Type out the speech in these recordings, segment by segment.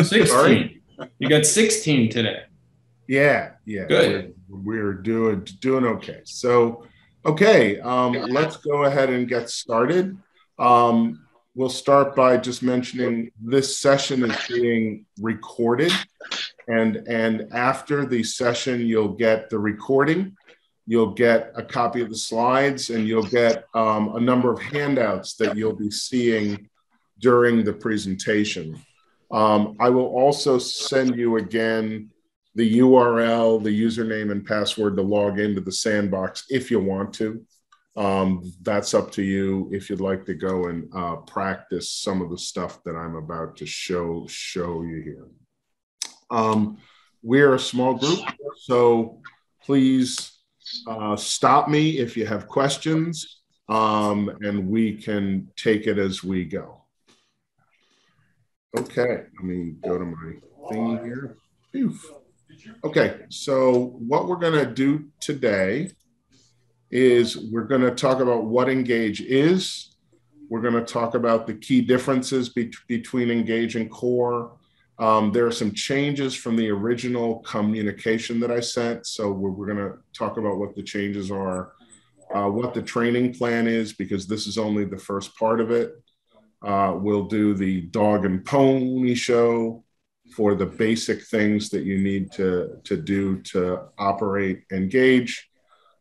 Sorry? 16. You got 16 today. Yeah, we're Good. we're doing okay. So, okay, let's go ahead and get started. Um, we'll start by just mentioning this session is being recorded, and after the session, you'll get the recording, you'll get a copy of the slides, and you'll get a number of handouts that you'll be seeing during the presentation. I will also send you again the URL, the username and password to log into the sandbox if you want to. That's up to you if you'd like to go and practice some of the stuff that I'm about to show you here. We're a small group, so please stop me if you have questions, and we can take it as we go. Okay, let me go to my thingy here. Okay, so what we're going to do today is we're going to talk about what Engage is. We're going to talk about the key differences between Engage and Core. There are some changes from the original communication that I sent, so we're going to talk about what the changes are, what the training plan is, because this is only the first part of it. We'll do the dog and pony show for the basic things that you need to do to operate Engage.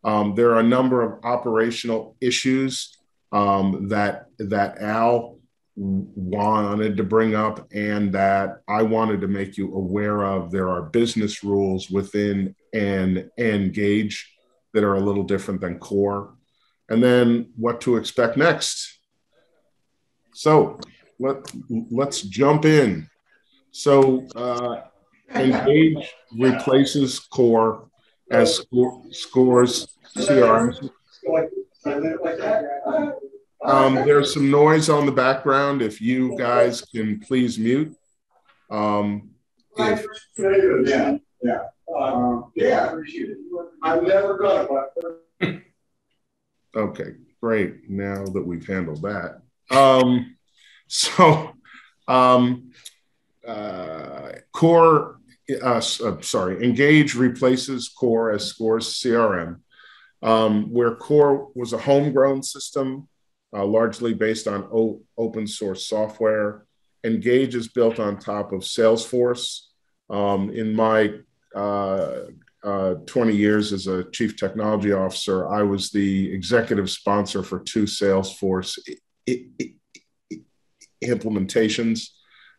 There are a number of operational issues that Al wanted to bring up and that I wanted to make you aware of. There are business rules within an Engage that are a little different than Core. And then what to expect next. So let's jump in. So Engage replaces Core as Score's CRM. There's some noise on the background. If you guys can please mute. If, I've never got it. Okay, great. Now that we've handled that. Core, Engage replaces Core as Score's CRM, where Core was a homegrown system, largely based on open source software. Engage is built on top of Salesforce. In my 20 years as a chief technology officer, I was the executive sponsor for 2 Salesforce implementations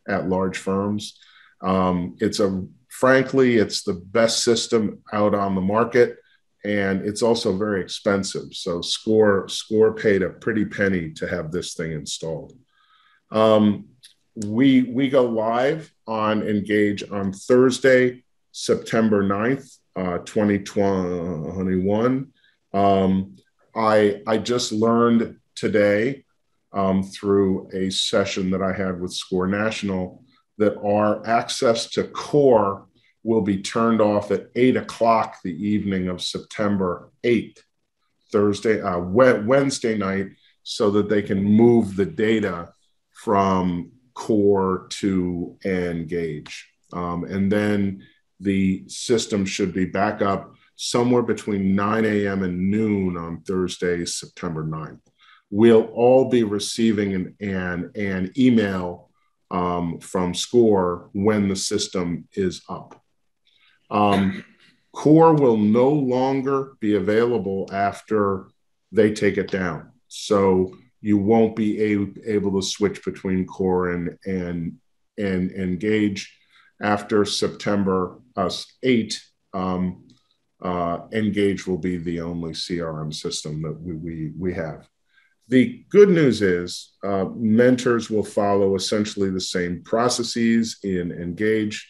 at large firms. Frankly, it's the best system out on the market, and it's also very expensive. So Score paid a pretty penny to have this thing installed. We go live on Engage on Thursday, September 9th, 2021. I just learned today through a session that I had with Score National that our access to Core will be turned off at 8 o'clock the evening of September 8th, Wednesday night, so that they can move the data from Core to Engage. And then the system should be back up somewhere between 9 a.m. and noon on Thursday, September 9th. We'll all be receiving an email from Score when the system is up. Core will no longer be available after they take it down. So you won't be able to switch between Core and Engage after September 8. Engage will be the only CRM system that we have. The good news is mentors will follow essentially the same processes in Engage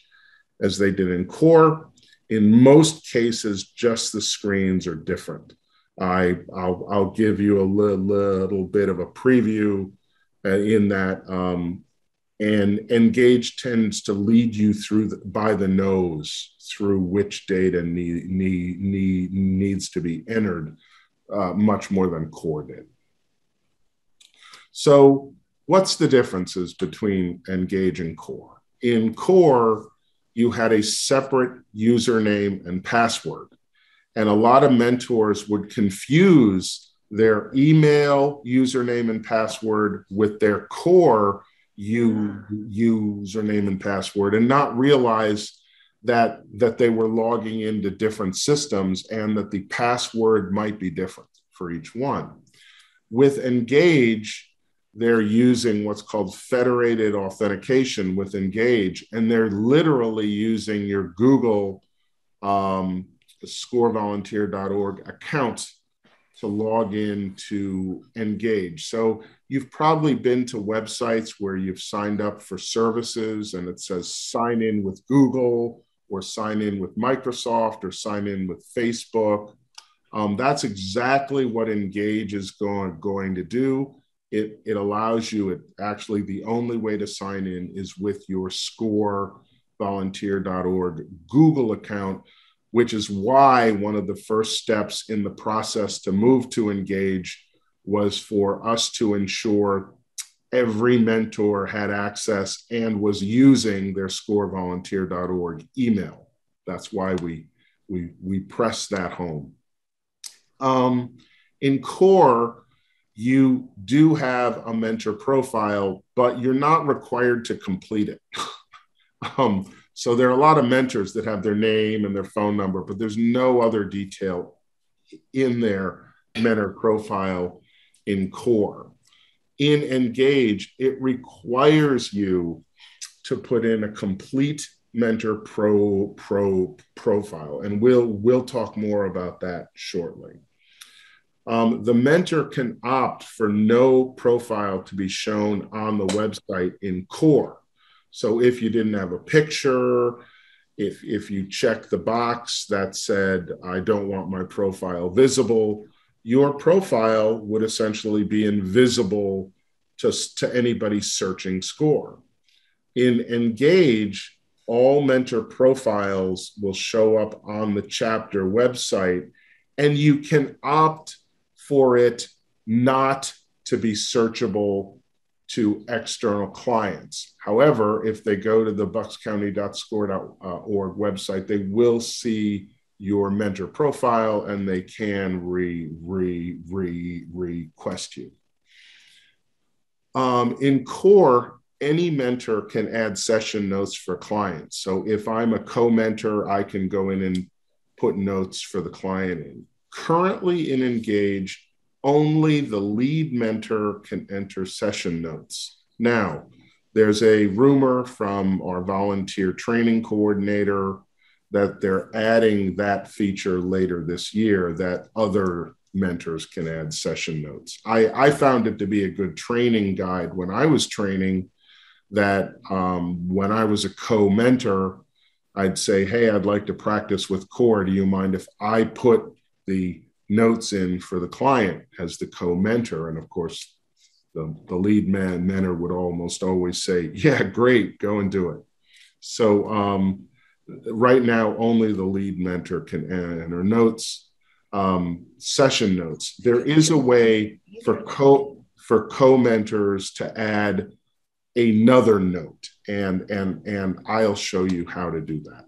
as they did in Core. In most cases, just the screens are different. I'll give you a little bit of a preview in that, and Engage tends to lead you through by the nose through which data needs to be entered, much more than Core did. So what's the differences between Engage and Core? In Core, you had a separate username and password. And a lot of mentors would confuse their email username and password with their Core username and password and not realize that they were logging into different systems and that the password might be different for each one. With Engage, they're using what's called federated authentication with Engage, and they're literally using your Google scorevolunteer.org account to log in to Engage. So you've probably been to websites where you've signed up for services and it says sign in with Google or sign in with Microsoft or sign in with Facebook. That's exactly what Engage is going to do. It allows you, actually the only way to sign in is with your scorevolunteer.org Google account, which is why one of the first steps in the process to move to Engage was for us to ensure every mentor had access and was using their scorevolunteer.org email. That's why we pressed that home. In Core, you do have a mentor profile, but you're not required to complete it. So there are a lot of mentors that have their name and their phone number, but there's no other detail in their mentor profile in Core. In Engage, it requires you to put in a complete mentor profile, and we'll talk more about that shortly. The mentor can opt for no profile to be shown on the website in Core. So if you didn't have a picture, if you check the box that said, I don't want my profile visible, your profile would essentially be invisible to anybody searching Score. In Engage, all mentor profiles will show up on the chapter website, and you can opt for it not to be searchable to external clients. However, if they go to the buckscounty.score.org website, they will see your mentor profile and they can request you. In Core, any mentor can add session notes for clients. So if I'm a co-mentor, I can go in and put notes for the client in. Currently in Engage, only the lead mentor can enter session notes. Now, there's a rumor from our volunteer training coordinator that they're adding that feature later this year, that other mentors can add session notes. I found it to be a good training guide when I was training, that when I was a co-mentor, I'd say, hey, I'd like to practice with Core. Do you mind if I put the notes in for the client as the co-mentor? And of course, the lead mentor would almost always say, yeah, great, go and do it. So right now, only the lead mentor can enter notes, session notes. There is a way for co-mentors to add another note, and I'll show you how to do that.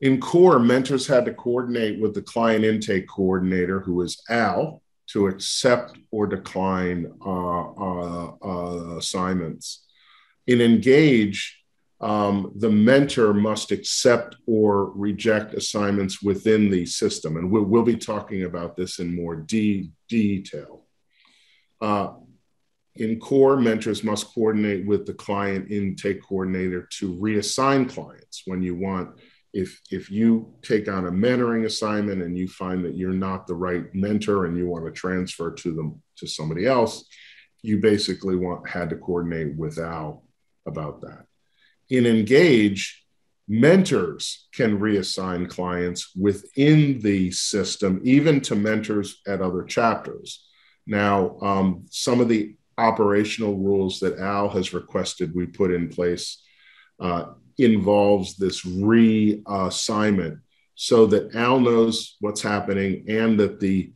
In Core, mentors had to coordinate with the client intake coordinator, who is Al, to accept or decline assignments. In Engage, the mentor must accept or reject assignments within the system, and we'll be talking about this in more detail. In Core, mentors must coordinate with the client intake coordinator to reassign clients when you want. If you take on a mentoring assignment and you find that you're not the right mentor and you want to transfer to somebody else, you basically had to coordinate with Al about that. In Engage, mentors can reassign clients within the system, even to mentors at other chapters. Now, some of the operational rules that Al has requested we put in place involves this reassignment, so that Al knows what's happening and that the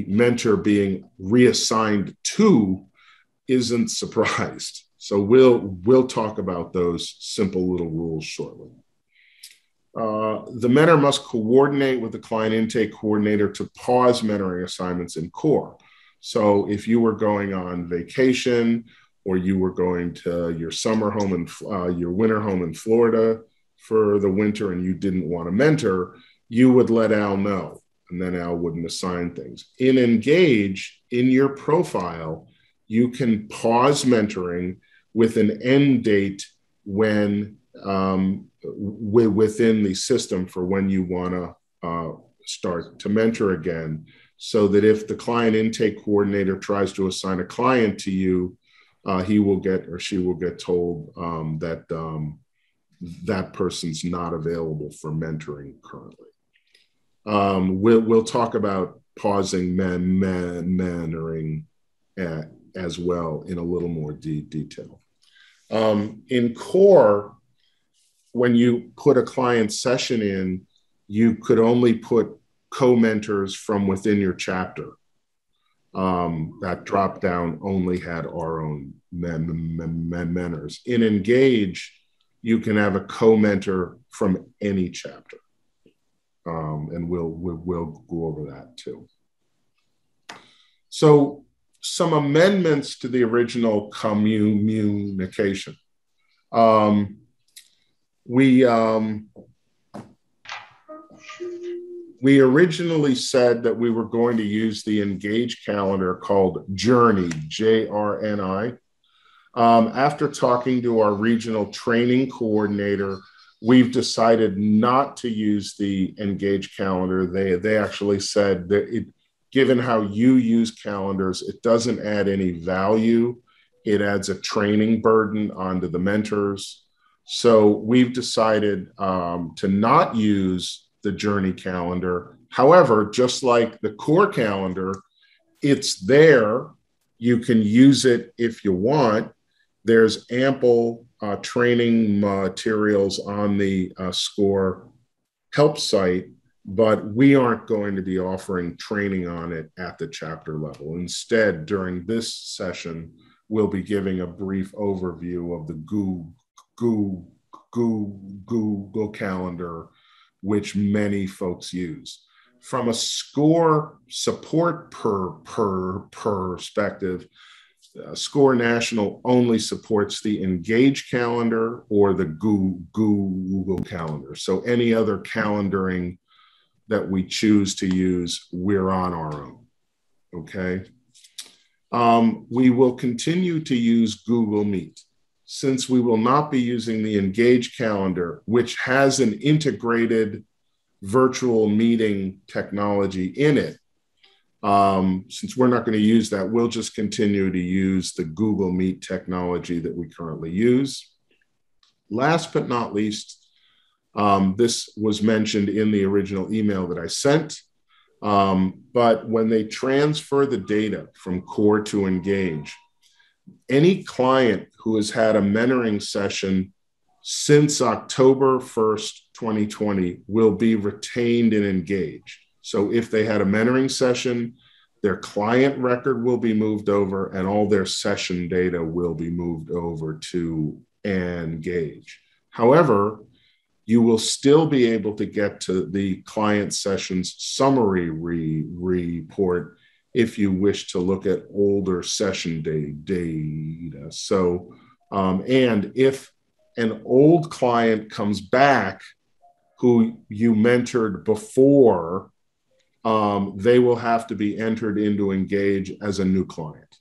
mentor being reassigned to isn't surprised. So we'll talk about those simple little rules shortly. The mentor must coordinate with the client intake coordinator to pause mentoring assignments in core. So if you were going on vacation or you were going to your summer home and your winter home in Florida for the winter and you didn't want to mentor, you would let Al know, and then Al wouldn't assign things. In Engage, in your profile, you can pause mentoring with an end date when within the system for when you want to start to mentor again, so that if the client intake coordinator tries to assign a client to you, he will get or she will get told that that person's not available for mentoring currently. We'll talk about pausing mentoring as well in a little more detail. In core, when you put a client session in, you could only put co-mentors from within your chapter. That drop down only had our own mentors. In Engage, you can have a co-mentor from any chapter. And we'll go over that too. So some amendments to the original communication. We originally said that we were going to use the Engage calendar called Journey, J-R-N-I. After talking to our regional training coordinator, we've decided not to use the Engage calendar. They actually said that given how you use calendars, it doesn't add any value. It adds a training burden onto the mentors. So we've decided to not use the Journey calendar. However, just like the core calendar, it's there. You can use it if you want. There's ample training materials on the SCORE help site, but we aren't going to be offering training on it at the chapter level. Instead, during this session, we'll be giving a brief overview of the Google Calendar, which many folks use. From a SCORE support perspective, SCORE National only supports the Engage calendar or the Google Calendar. So any other calendaring that we choose to use, we're on our own, okay? We will continue to use Google Meet. Since we will not be using the Engage calendar, which has an integrated virtual meeting technology in it, since we're not going to use that, we'll just continue to use the Google Meet technology that we currently use. Last but not least, this was mentioned in the original email that I sent, but when they transfer the data from Core to Engage, any client who has had a mentoring session since October 1st, 2020 will be retained and engaged. So if they had a mentoring session, their client record will be moved over and all their session data will be moved over to Engage. However, you will still be able to get to the client sessions summary report if you wish to look at older session data. So, and if an old client comes back who you mentored before, they will have to be entered into Engage as a new client.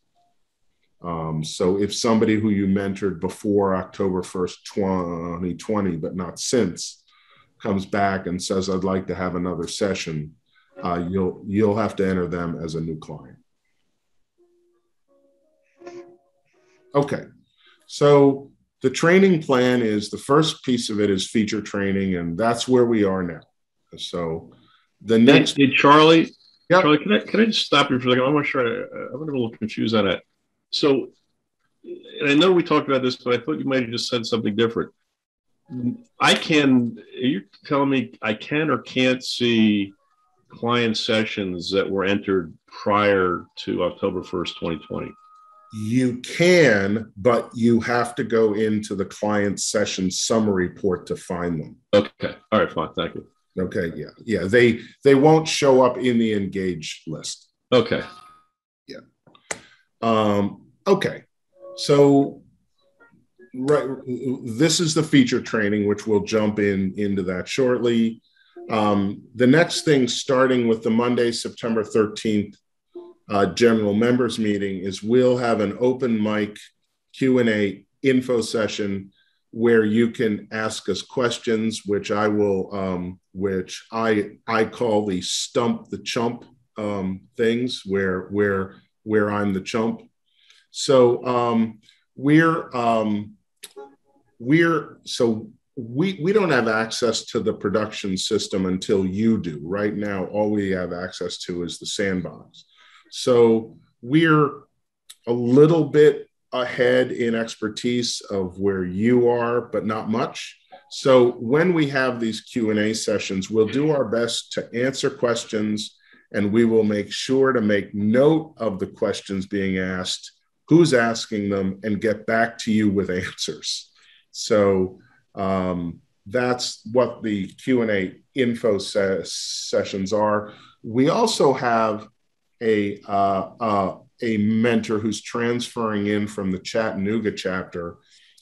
So if somebody who you mentored before October 1st, 2020, but not since, comes back and says, I'd like to have another session, you'll have to enter them as a new client. Okay, so the training plan is, the first piece of it is feature training, and that's where we are now. So the next... Hey, Charlie, yep. Charlie, can I just stop you for a second? I'm not sure, I'm a little confused on that. So, and I know we talked about this, but I thought you might have just said something different. Are you telling me I can or can't see client sessions that were entered prior to October 1st, 2020? You can, but you have to go into the client session summary port to find them. Okay. All right, fine. Thank you. Okay. Yeah. Yeah. They won't show up in the engaged list. Okay. Yeah. Okay. So right, this is the feature training, which we'll jump into that shortly. The next thing, starting with the Monday, September 13th general members meeting, is we'll have an open mic Q&A info session where you can ask us questions, which I will, which I call the stump the chump things, where I'm the chump. So we don't have access to the production system until you do. Right now, all we have access to is the sandbox. So we're a little bit ahead in expertise of where you are, but not much. So when we have these Q&A sessions, we'll do our best to answer questions, and we will make sure to make note of the questions being asked, who's asking them, and get back to you with answers. So that's what the Q&A info sessions are. We also have a mentor who's transferring in from the Chattanooga chapter,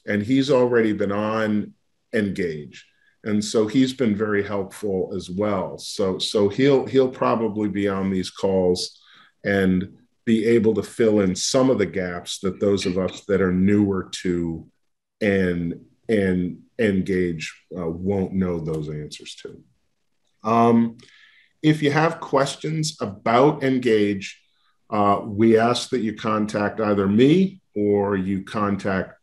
and he's already been on Engage, and so he's been very helpful as well. So he'll probably be on these calls and be able to fill in some of the gaps that those of us that are newer to and Engage won't know those answers to. If you have questions about Engage, we ask that you contact either me or you contact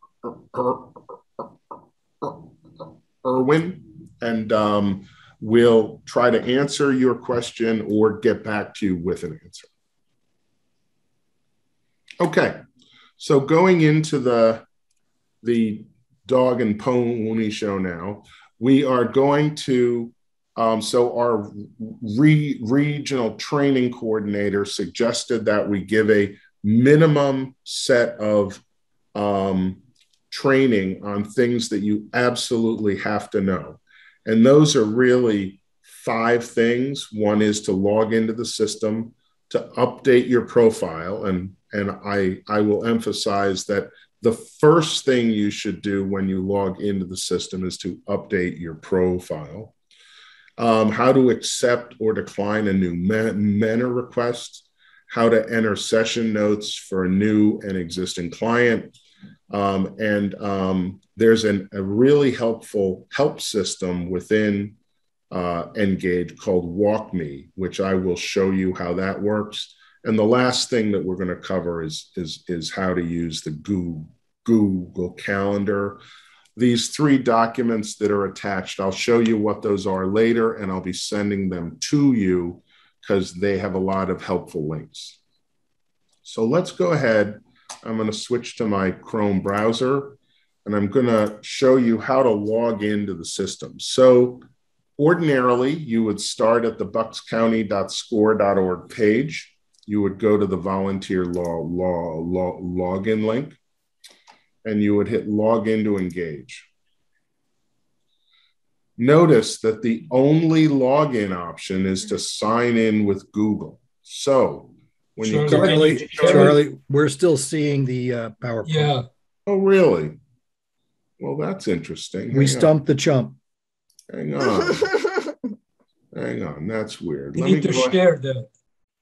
Erwin, and we'll try to answer your question or get back to you with an answer. Okay, so going into the dog and pony show now, we are going to, so our regional training coordinator suggested that we give a minimum set of training on things that you absolutely have to know. And those are really 5 things. One is to log into the system, to update your profile. And I will emphasize that the first thing you should do when you log into the system is to update your profile. How to accept or decline a new MENA request, how to enter session notes for a new and existing client. There's a really helpful help system within Engage called WalkMe, which I will show you how that works. And the last thing that we're going to cover is how to use the Google Calendar. These 3 documents that are attached, I'll show you what those are later, and I'll be sending them to you because they have a lot of helpful links. So let's go ahead. I'm going to switch to my Chrome browser, and I'm going to show you how to log into the system. So ordinarily, you would start at the buckscounty.score.org page. You would go to the volunteer login link, and you would hit login to Engage. Notice that the only login option is to sign in with Google. So when Charlie, we're still seeing the PowerPoint. Yeah. Oh, really? Well, that's interesting. We stumped the chump. Hang on. Hang on. That's weird. You need to share that.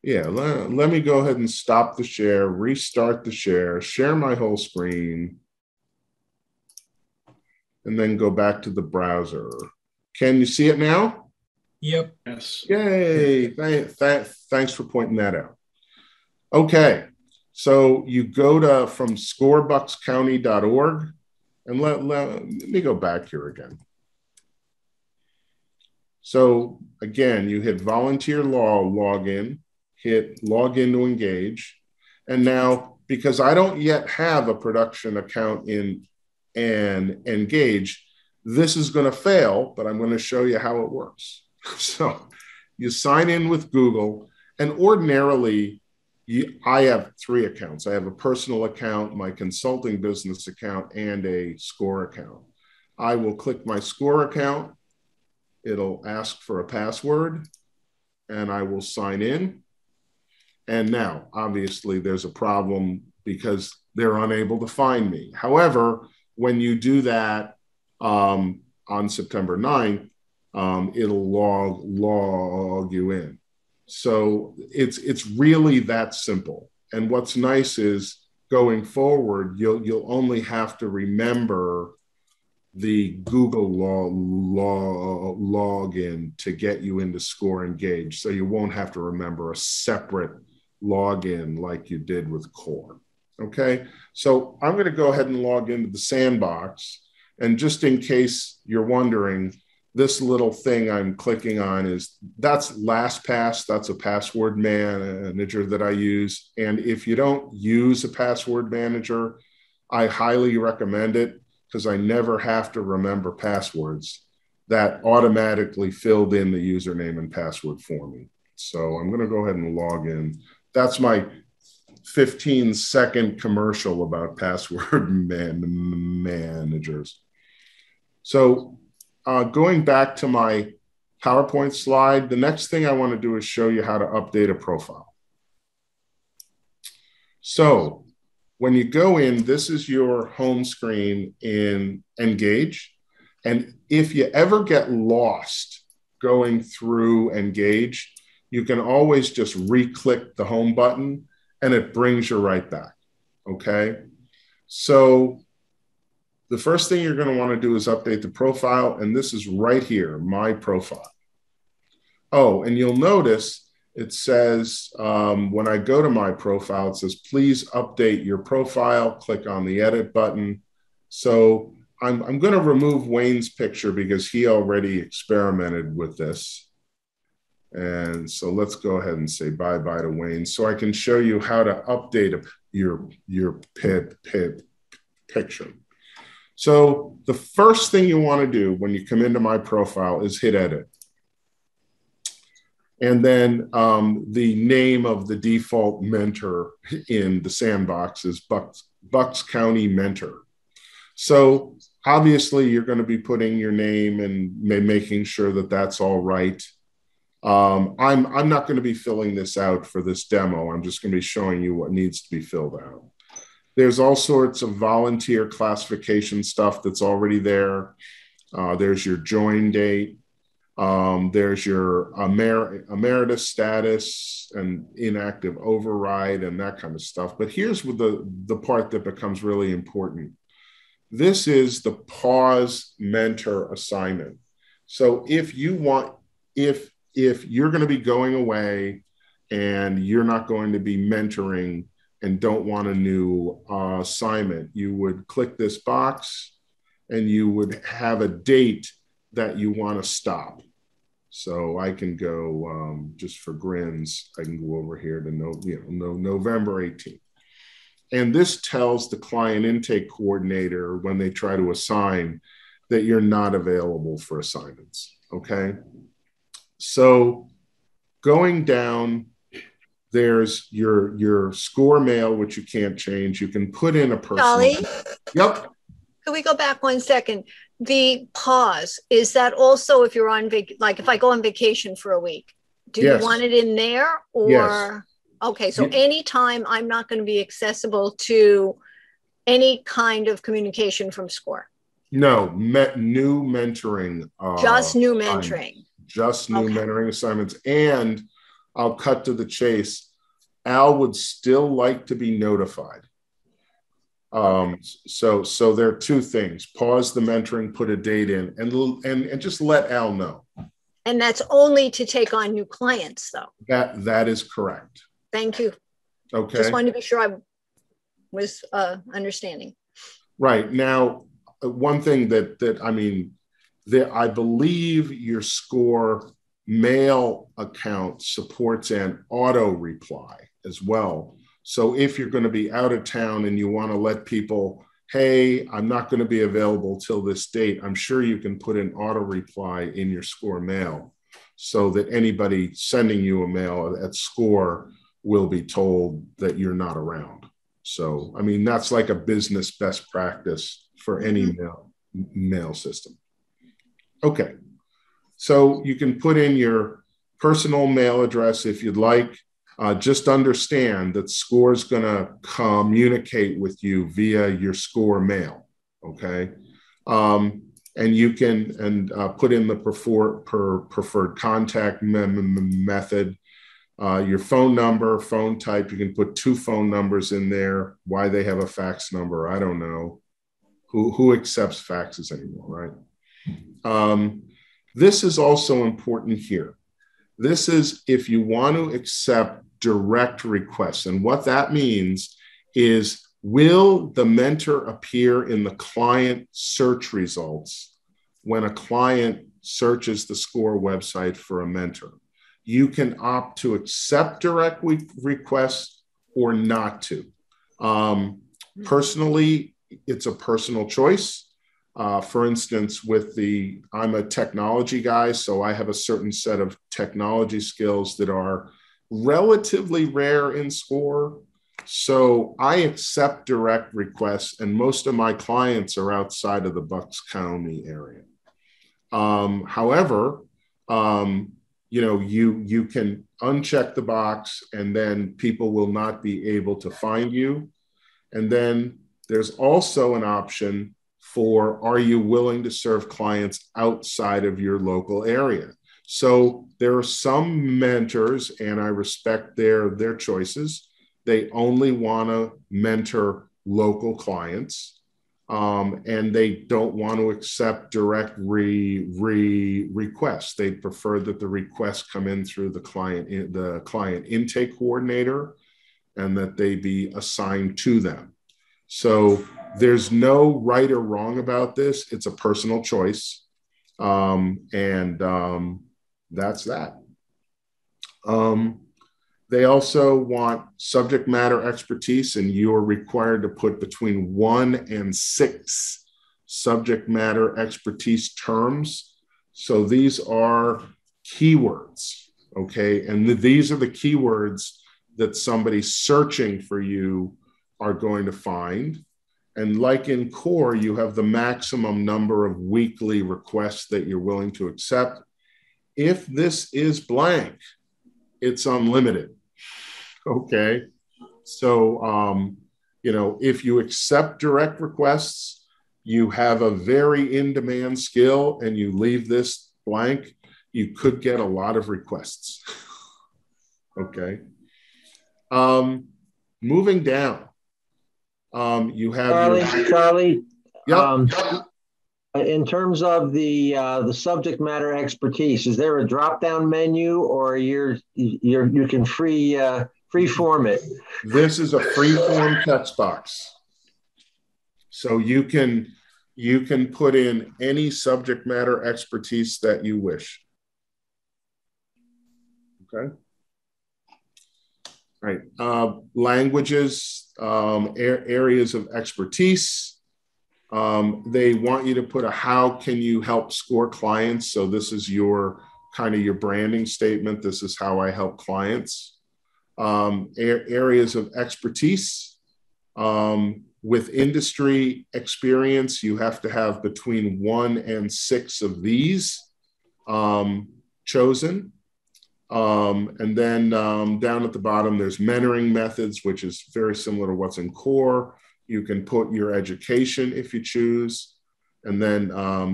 Yeah, let me go ahead and stop the share, restart the share my whole screen, and then go back to the browser. Can you see it now? Yep. Yes. Yay. Thanks for pointing that out. Okay. So you go from scorebuckscounty.org, and let me go back here again. So again, you hit volunteer login, hit login to Engage. And now, because I don't yet have a production account in Engage, this is going to fail, but I'm going to show you how it works. So you sign in with Google, and ordinarily I have 3 accounts. I have a personal account, my consulting business account, and a SCORE account. I will click my SCORE account. It'll ask for a password, and I will sign in. And now, obviously, there's a problem because they're unable to find me. However, when you do that on September 9th, it'll log you in. So it's really that simple. And what's nice is going forward, you'll only have to remember the Google login to get you into Score Engage. So you won't have to remember a separate login like you did with Core. Okay, so I'm going to go ahead and log into the sandbox. And just in case you're wondering, this little thing I'm clicking on that's LastPass. That's a password manager that I use. And if you don't use a password manager, I highly recommend it because I never have to remember passwords. That automatically filled in the username and password for me. So I'm going to go ahead and log in. That's my 15-second commercial about password managers. So going back to my PowerPoint slide, the next thing I want to do is show you how to update a profile. So when you go in, this is your home screen in Engage. And if you ever get lost going through Engage, you can always just re-click the home button and it brings you right back, okay? So the first thing you're going to want to do is update the profile, and this is right here, my profile. Oh, and you'll notice it says, when I go to my profile, it says, please update your profile, click on the edit button. So I'm going to remove Wayne's picture because he already experimented with this. And so let's go ahead and say bye-bye to Wayne so I can show you how to update your picture. So the first thing you want to do when you come into my profile is hit edit. And then the name of the default mentor in the sandbox is Bucks County Mentor. So obviously you're going to be putting your name and making sure that that's all right. I'm not going to be filling this out for this demo. I'm just going to be showing you what needs to be filled out. There's all sorts of volunteer classification stuff that's already there. There's your join date. There's your emeritus status and inactive override and that kind of stuff. But here's the part that becomes really important. This is the pause mentor assignment. So if you're going to be going away and you're not going to be mentoring and don't want a new assignment, you would click this box and you would have a date that you want to stop. So I can go, just for grins, I can go over here to November 18th. And this tells the client intake coordinator when they try to assign that you're not available for assignments, okay? So going down, there's your score mail, which you can't change. You can put in a personal. Charlie? Yep. Can we go back 1 second? The pause, is that also if you're on like if I go on vacation for a week, do Yes. you want it in there or? Yes. Okay, so anytime I'm not going to be accessible to any kind of communication from SCORE. No, new mentoring. Just new mentoring. Just new mentoring assignments. And I'll cut to the chase. Al would still like to be notified. So there are 2 things: pause the mentoring, put a date in, and just let Al know. And that's only to take on new clients, though. That is correct. Thank you. Okay. Just wanted to be sure I was understanding. Right. Now, one thing I believe your SCORE mail account supports an auto reply as well. So if you're going to be out of town and you want to let people, hey, I'm not going to be available till this date, I'm sure you can put an auto reply in your SCORE mail so that anybody sending you a mail at SCORE will be told that you're not around. So, I mean, that's like a business best practice for any mail system. Okay. So you can put in your personal mail address if you'd like. Just understand that SCORE is going to communicate with you via your SCORE mail. Okay. And you can put in the preferred contact method, your phone number, phone type. You can put 2 phone numbers in there. Why they have a fax number, I don't know. Who accepts faxes anymore, right? This is also important here. This is if you want to accept direct requests. And what that means is, will the mentor appear in the client search results when a client searches the SCORE website for a mentor? You can opt to accept direct requests or not to. Personally, it's a personal choice. For instance, I'm a technology guy, so I have a certain set of technology skills that are relatively rare in SCORE. So I accept direct requests, and most of my clients are outside of the Bucks County area. However, you can uncheck the box, and then people will not be able to find you. And then there's also an option for, are you willing to serve clients outside of your local area? So there are some mentors, and I respect their choices. They only want to mentor local clients, and they don't want to accept direct requests. They prefer that the requests come in through the client intake coordinator, and that they be assigned to them. So there's no right or wrong about this. It's a personal choice. That's that. They also want subject matter expertise, and you are required to put between 1 and 6 subject matter expertise terms. So these are keywords, okay? And these are the keywords that somebody searching for you are going to find. And like in CORE, you have the maximum number of weekly requests that you're willing to accept. If this is blank, it's unlimited. Okay. So, if you accept direct requests, you have a very in-demand skill, and you leave this blank, you could get a lot of requests. Okay. Moving down, you have Charlie. Yep. In terms of the subject matter expertise, is there a drop-down menu, or you can free form it? This is a free form text box, so you can put in any subject matter expertise that you wish. Okay. All right. Languages, areas of expertise. They want you to put a how can you help SCORE clients. So this is your branding statement. This is how I help clients. Areas of expertise. With industry experience, you have to have between 1 and 6 of these chosen. And then down at the bottom, there's mentoring methods, which is very similar to what's in CORE. You can put your education if you choose. And then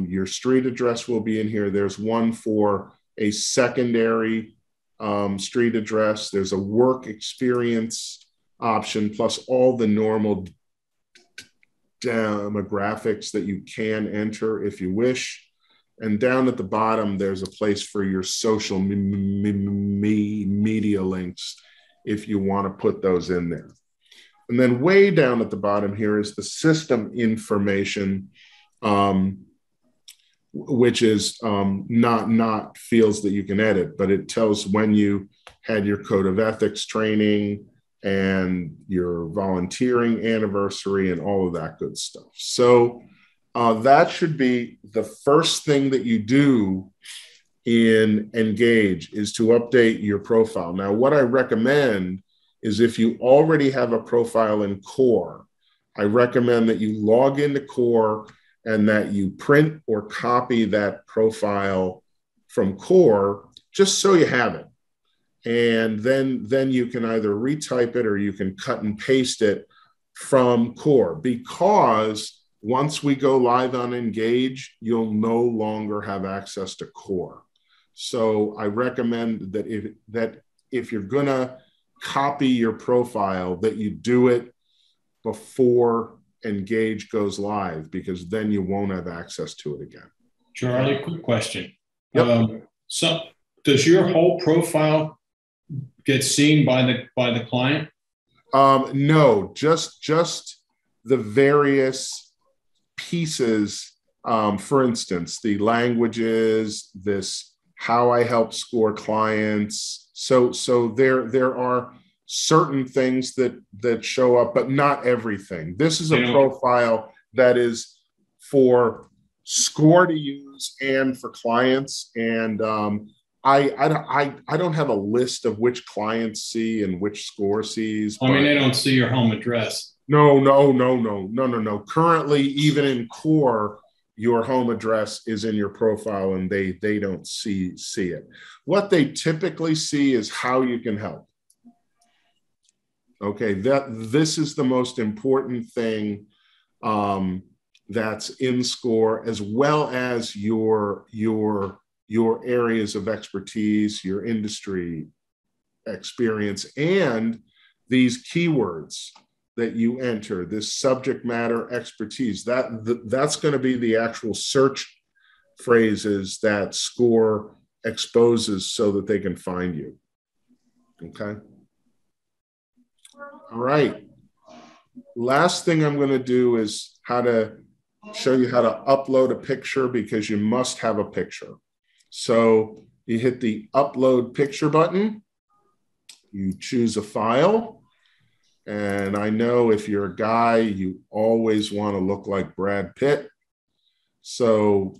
your street address will be in here. There's one for a secondary street address. There's a work experience option, plus all the normal demographics that you can enter if you wish. And down at the bottom, there's a place for your social media links if you want to put those in there. And then way down at the bottom here is the system information, which is not fields that you can edit, but it tells when you had your code of ethics training and your volunteering anniversary and all of that good stuff. So that should be the first thing that you do in Engage, is to update your profile. Now, what I recommend is if you already have a profile in Core, I recommend that you log into Core and that you print or copy that profile from Core just so you have it. And then you can either retype it or you can cut and paste it from Core, because once we go live on Engage, you'll no longer have access to Core. So I recommend that if you're gonna copy your profile, that you do it before Engage goes live, because then you won't have access to it again. Charlie, quick question. Yep. So does your whole profile get seen by the client? No, just the various pieces. For instance, the languages, this how I help score clients. So there are certain things that show up, but not everything. This is a profile that is for Score to use and for clients. And I don't have a list of which clients see and which Score sees. I mean, they don't see your home address. No. Currently, even in Core, your home address is in your profile and they don't see it. What they typically see is how you can help. Okay, this is the most important thing that's in Score, as well as your areas of expertise, your industry experience, and these keywords that you enter, this subject matter expertise. That's going to be the actual search phrases that Score exposes so that they can find you. Okay. All right. Last thing I'm going to do is show you how to upload a picture, because you must have a picture. So you hit the upload picture button, you choose a file. And I know if you're a guy, you always want to look like Brad Pitt. So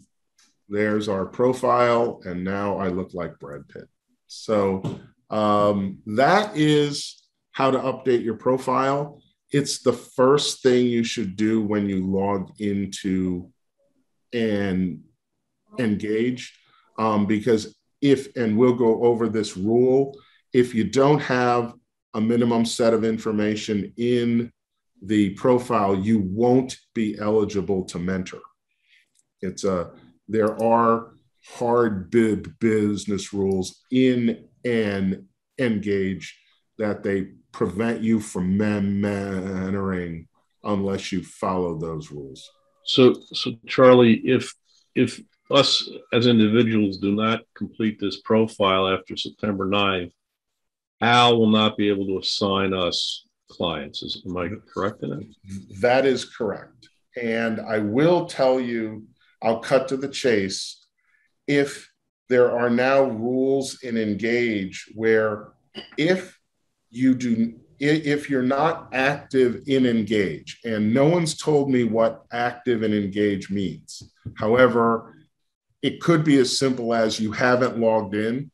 there's our profile, and now I look like Brad Pitt. So that is how to update your profile. It's the first thing you should do when you log into and Engage, because and we'll go over this rule, if you don't have a minimum set of information in the profile, you won't be eligible to mentor. There are hard business rules in an Engage that they prevent you from mentoring unless you follow those rules. So Charlie, if us as individuals do not complete this profile after September 9th, Al will not be able to assign us clients. Am I correct in that? That is correct. And I will tell you, I'll cut to the chase. If there are now rules in Engage where if you're not active in Engage, and no one's told me what active in Engage means. However, it could be as simple as you haven't logged in,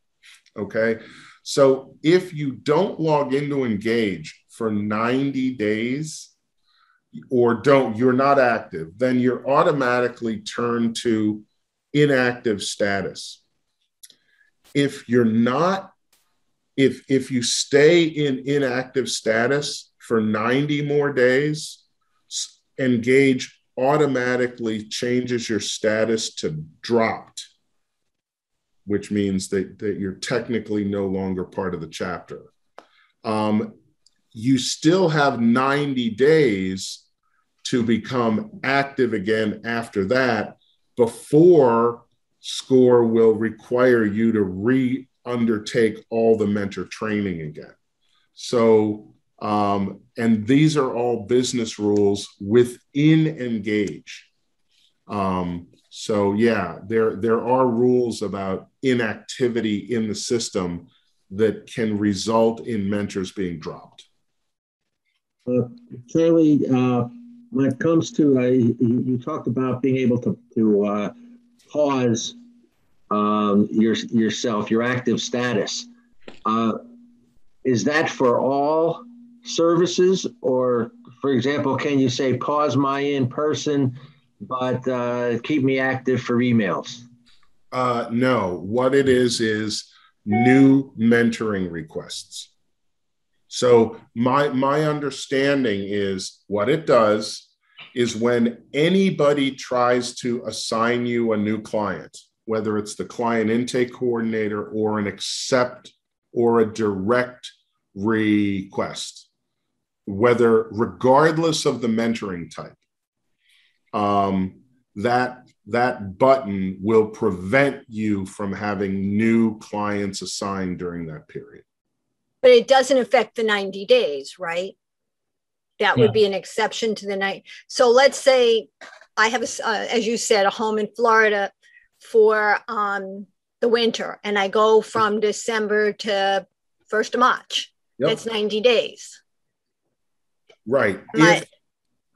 okay? So if you don't log into Engage for 90 days you're not active, then you're automatically turned to inactive status. If you're not, if you stay in inactive status for 90 more days, Engage automatically changes your status to dropped, which means that you're technically no longer part of the chapter. You still have 90 days to become active again after that, before Score will require you to undertake all the mentor training again. So, and these are all business rules within Engage. So yeah, there are rules about inactivity in the system that can result in mentors being dropped. Charlie, when it comes to, you talked about being able to pause yourself, your active status. is that for all services? Or, for example, can you say pause my in-person, but keep me active for emails? No, what it is new mentoring requests. So my understanding is what it does is when anybody tries to assign you a new client, whether it's the client intake coordinator or an accept or a direct request, whether regardless of the mentoring type, that button will prevent you from having new clients assigned during that period. But it doesn't affect the 90 days, right? That would be an exception to the night. So let's say I have, as you said, a home in Florida for the winter, and I go from December to 1st of March. Yep. That's 90 days. Right.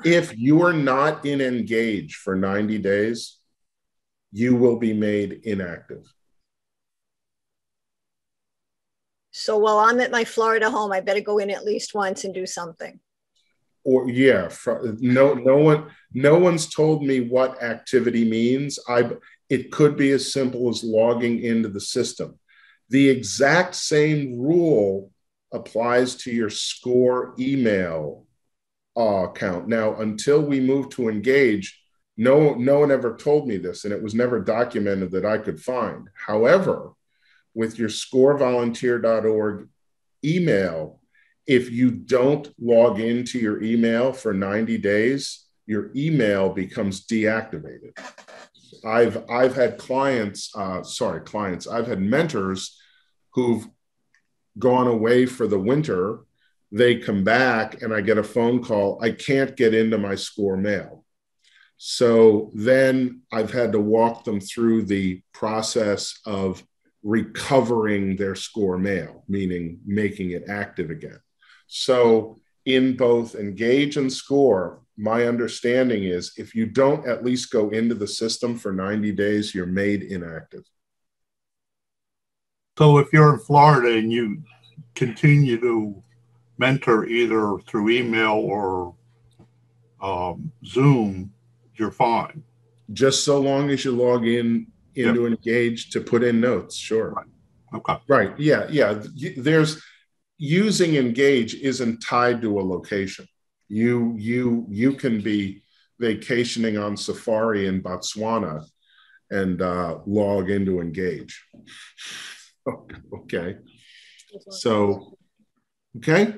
If you are not in Engage for 90 days, you will be made inactive. So while I'm at my Florida home, I better go in at least once and do something. Or yeah, no one's told me what activity means. It could be as simple as logging into the system. The exact same rule applies to your SCORE email account. Now, until we moved to Engage, no one ever told me this, and it was never documented that I could find. However, with your scorevolunteer.org email, if you don't log into your email for 90 days, your email becomes deactivated. I've had I've had mentors who've gone away for the winter. They come back and I get a phone call. I can't get into my SCORE mail. So then I've had to walk them through the process of recovering their SCORE mail, meaning making it active again. So in both Engage and SCORE, my understanding is if you don't at least go into the system for 90 days, you're made inactive. So if you're in Florida and you continue to mentor either through email or Zoom, you're fine. Just so long as you log in into Engage to put in notes, sure. Right. Okay. Right. Yeah. There's using Engage isn't tied to a location. You can be vacationing on safari in Botswana and log into Engage. Okay. So, okay.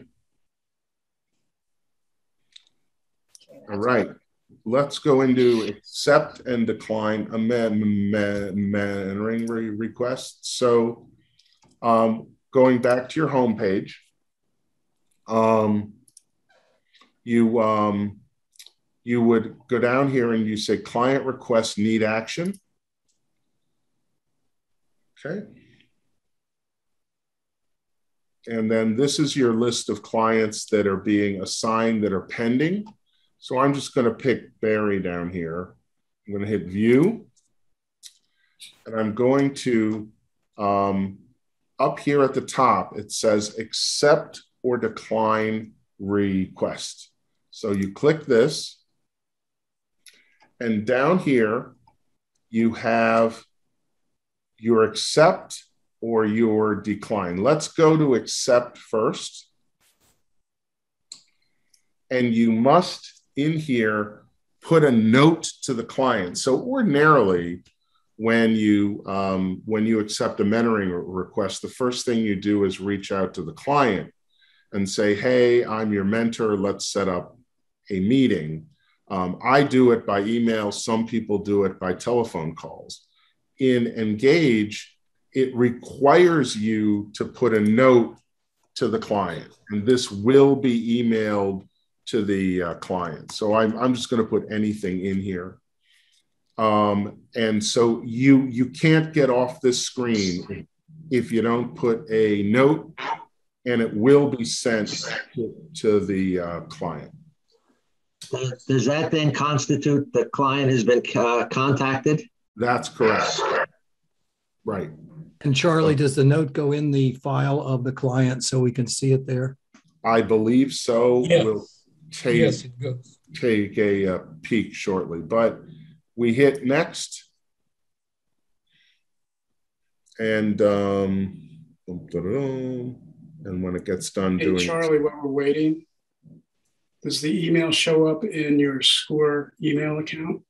All right. Let's go into accept and decline mentoring requests. So going back to your home page, you would go down here and you say client requests need action. Okay. And then this is your list of clients that are being assigned that are pending. So I'm just going to pick Barry down here. I'm going to hit view. And I'm going to, up here at the top, it says accept or decline request. So you click this. And down here, you have your accept or your decline. Let's go to accept first. And you must, in here, put a note to the client. So ordinarily, when you accept a mentoring request, the first thing you do is reach out to the client and say, hey, I'm your mentor. Let's set up a meeting. I do it by email. Some people do it by telephone calls. In Engage, it requires you to put a note to the client, and this will be emailed to the client. So I'm just going to put anything in here. And so you can't get off this screen if you don't put a note, and it will be sent to the client. Does that then constitute the client has been contacted? That's correct. Right. And Charlie, does the note go in the file of the client so we can see it there? I believe so. Yes. We'll Yes, it goes. take a peek shortly, but we hit next. And when it gets done Hey, doing Charlie, while we're waiting, does the email show up in your SCORE email account?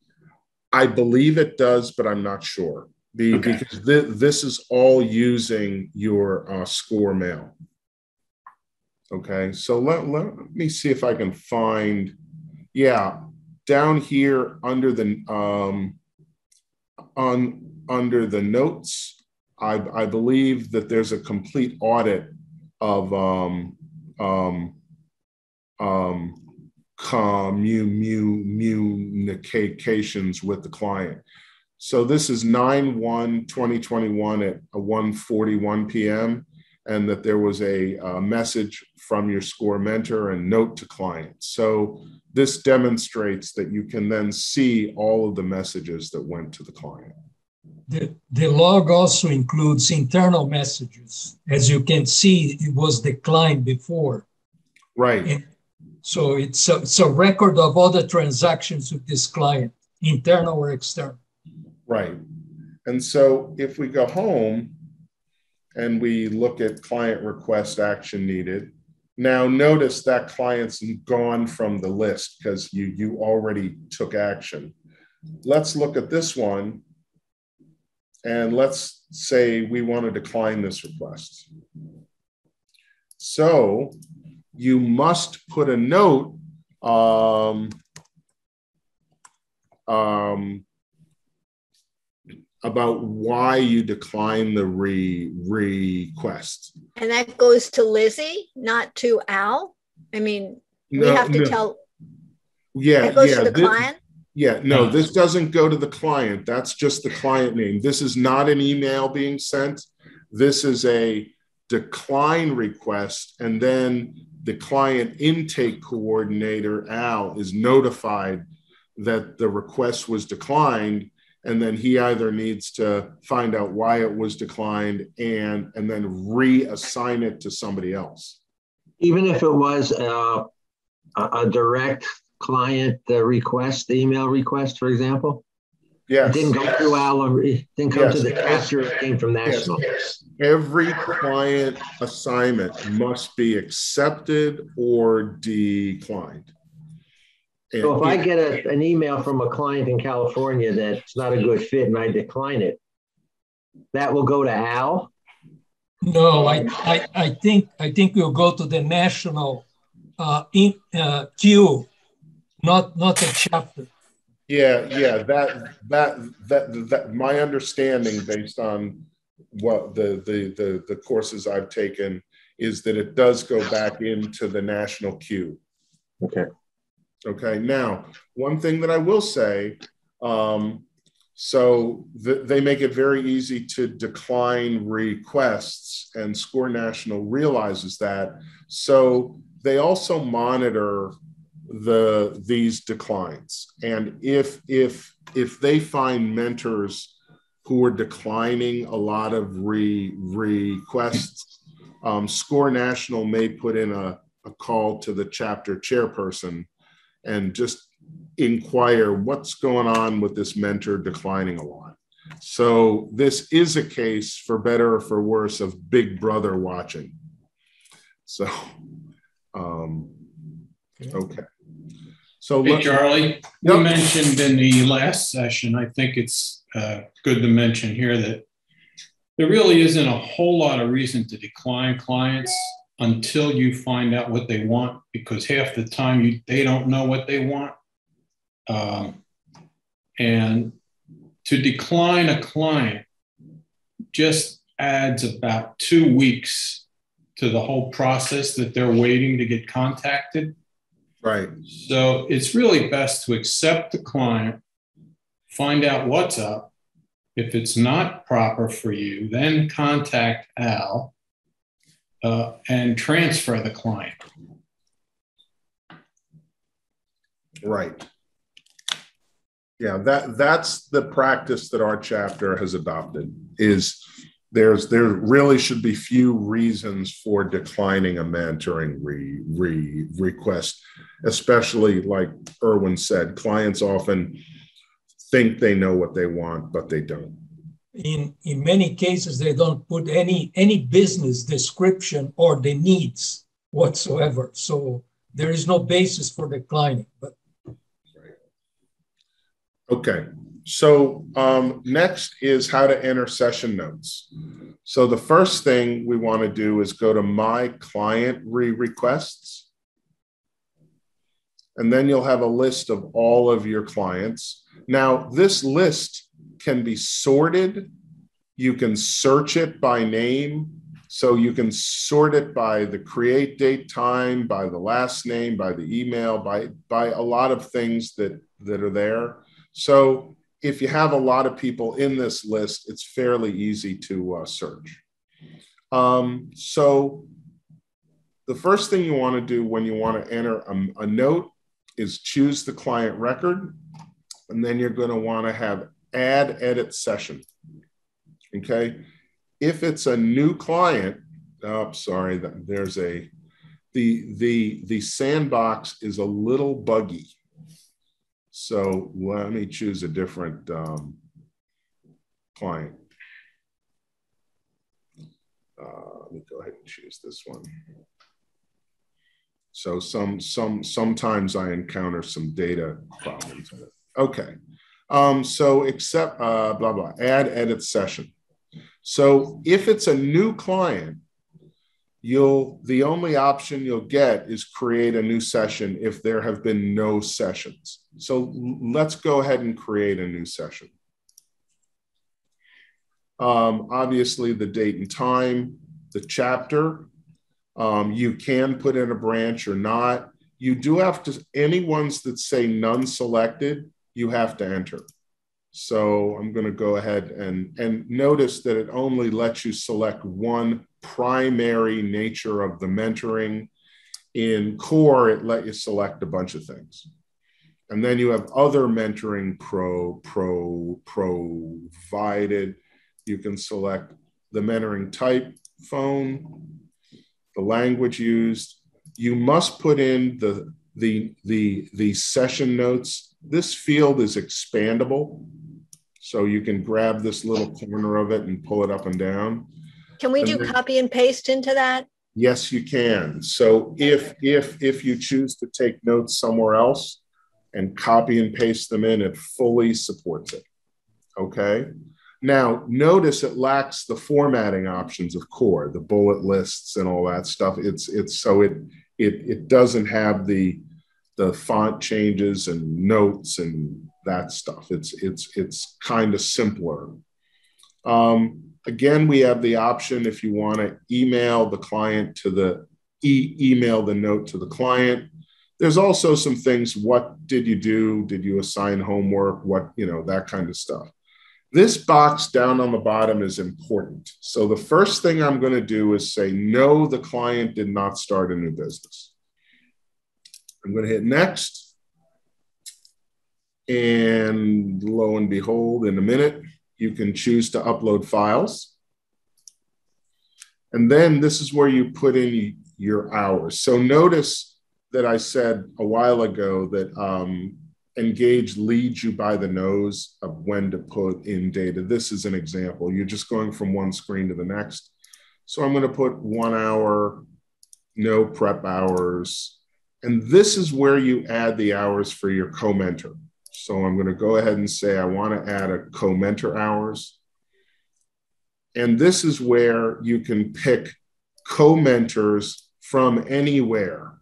I believe it does, but I'm not sure. Okay. Because this is all using your SCORE mail. Okay, so let me see if I can find, yeah, down here under the under the notes, I believe that there's a complete audit of communications with the client. So this is 9/1/2021 at 1:41 p.m. and that there was a message from your SCORE mentor and note to client. So this demonstrates that you can then see all of the messages that went to the client. The log also includes internal messages. As you can see, it was declined before. Right. And so it's a record of all the transactions with this client, internal or external. Right. And so if we go home and we look at client request action needed, now notice that client's gone from the list because you already took action. Let's look at this one. And let's say we want to decline this request. So you must put a note about why you decline the request. And that goes to Lizzie, not to Al? I mean, we have to tell. Yeah, it goes to the client? Yeah, no, this doesn't go to the client. That's just the client name. This is not an email being sent. This is a decline request. And then the client intake coordinator, Al, is notified that the request was declined. And then he either needs to find out why it was declined and then reassign it to somebody else. Even if it was a direct client request, the email request, for example? Yes. It didn't go through Al, or it didn't come to the capture, it came from National. Yes. Every client assignment must be accepted or declined. And so if I get an email from a client in California that's not a good fit and I decline it, that will go to Al? No, I think we'll go to the national queue, not the chapter. Yeah, that my understanding based on what the courses I've taken is that it does go back into the national queue. Okay. Okay. Now, one thing that I will say, they make it very easy to decline requests, and SCORE National realizes that. So they also monitor these declines, and if they find mentors who are declining a lot of requests, SCORE National may put in a call to the chapter chairperson and just inquire what's going on with this mentor declining a lot. So this is a case, for better or for worse, of Big Brother watching. So, okay. So hey, Charlie, you mentioned in the last session, I think it's good to mention here that there really isn't a whole lot of reason to decline clients until you find out what they want, because half the time they don't know what they want. And to decline a client just adds about 2 weeks to the whole process that they're waiting to get contacted. Right. So it's really best to accept the client, find out what's up. If it's not proper for you, then contact Al and transfer the client. Right. Yeah, that's the practice that our chapter has adopted, is there really should be few reasons for declining a mentoring request, especially like Erwin said, clients often think they know what they want, but they don't. In many cases, they don't put any business description or the needs whatsoever. So there is no basis for declining. But okay. So next is how to enter session notes. So the first thing we want to do is go to My Client Requests. And then you'll have a list of all of your clients. Now, this list can be sorted. You can search it by name. So you can sort it by the create date, time, by the last name, by the email, by a lot of things that are there. So if you have a lot of people in this list, it's fairly easy to search. So the first thing you want to do when you want to enter a note is choose the client record, and then you're going to want to have add edit session. Okay. If it's a new client, sorry, there's the sandbox is a little buggy. So let me choose a different client. Let me go ahead and choose this one. So sometimes I encounter some data problems. Okay. So accept blah blah, add edit session. So if it's a new client, the only option you'll get is create a new session if there have been no sessions. So let's go ahead and create a new session. Obviously the date and time, the chapter, you can put in a branch or not. You do have to, any ones that say none selected, you have to enter. So I'm going to go ahead and notice that it only lets you select one primary nature of the mentoring. In core, it let you select a bunch of things. And then you have other mentoring provided. You can select the mentoring type, phone, the language used. You must put in the session notes. This field is expandable. So you can grab this little corner of it and pull it up and down. Can we do copy and paste into that? Yes, you can. So if you choose to take notes somewhere else and copy and paste them in, it fully supports it. Okay. Now, notice it lacks the formatting options of core, the bullet lists and all that stuff. It doesn't have the font changes and notes and that stuff. It's kind of simpler. Again, we have the option if you want to email the client to the email the note to the client. There's also some things. What did you do? Did you assign homework? What, that kind of stuff. This box down on the bottom is important. So the first thing I'm going to do is say, no, the client did not start a new business. I'm going to hit next. And lo and behold, in a minute, you can choose to upload files. And then this is where you put in your hours. So notice that I said a while ago that Engage leads you by the nose of when to put in data. This is an example. You're just going from one screen to the next. So I'm going to put 1 hour, no prep hours. And this is where you add the hours for your co-mentor. So I'm going to go ahead and say, I want to add a co-mentor hours. And this is where you can pick co-mentors from anywhere.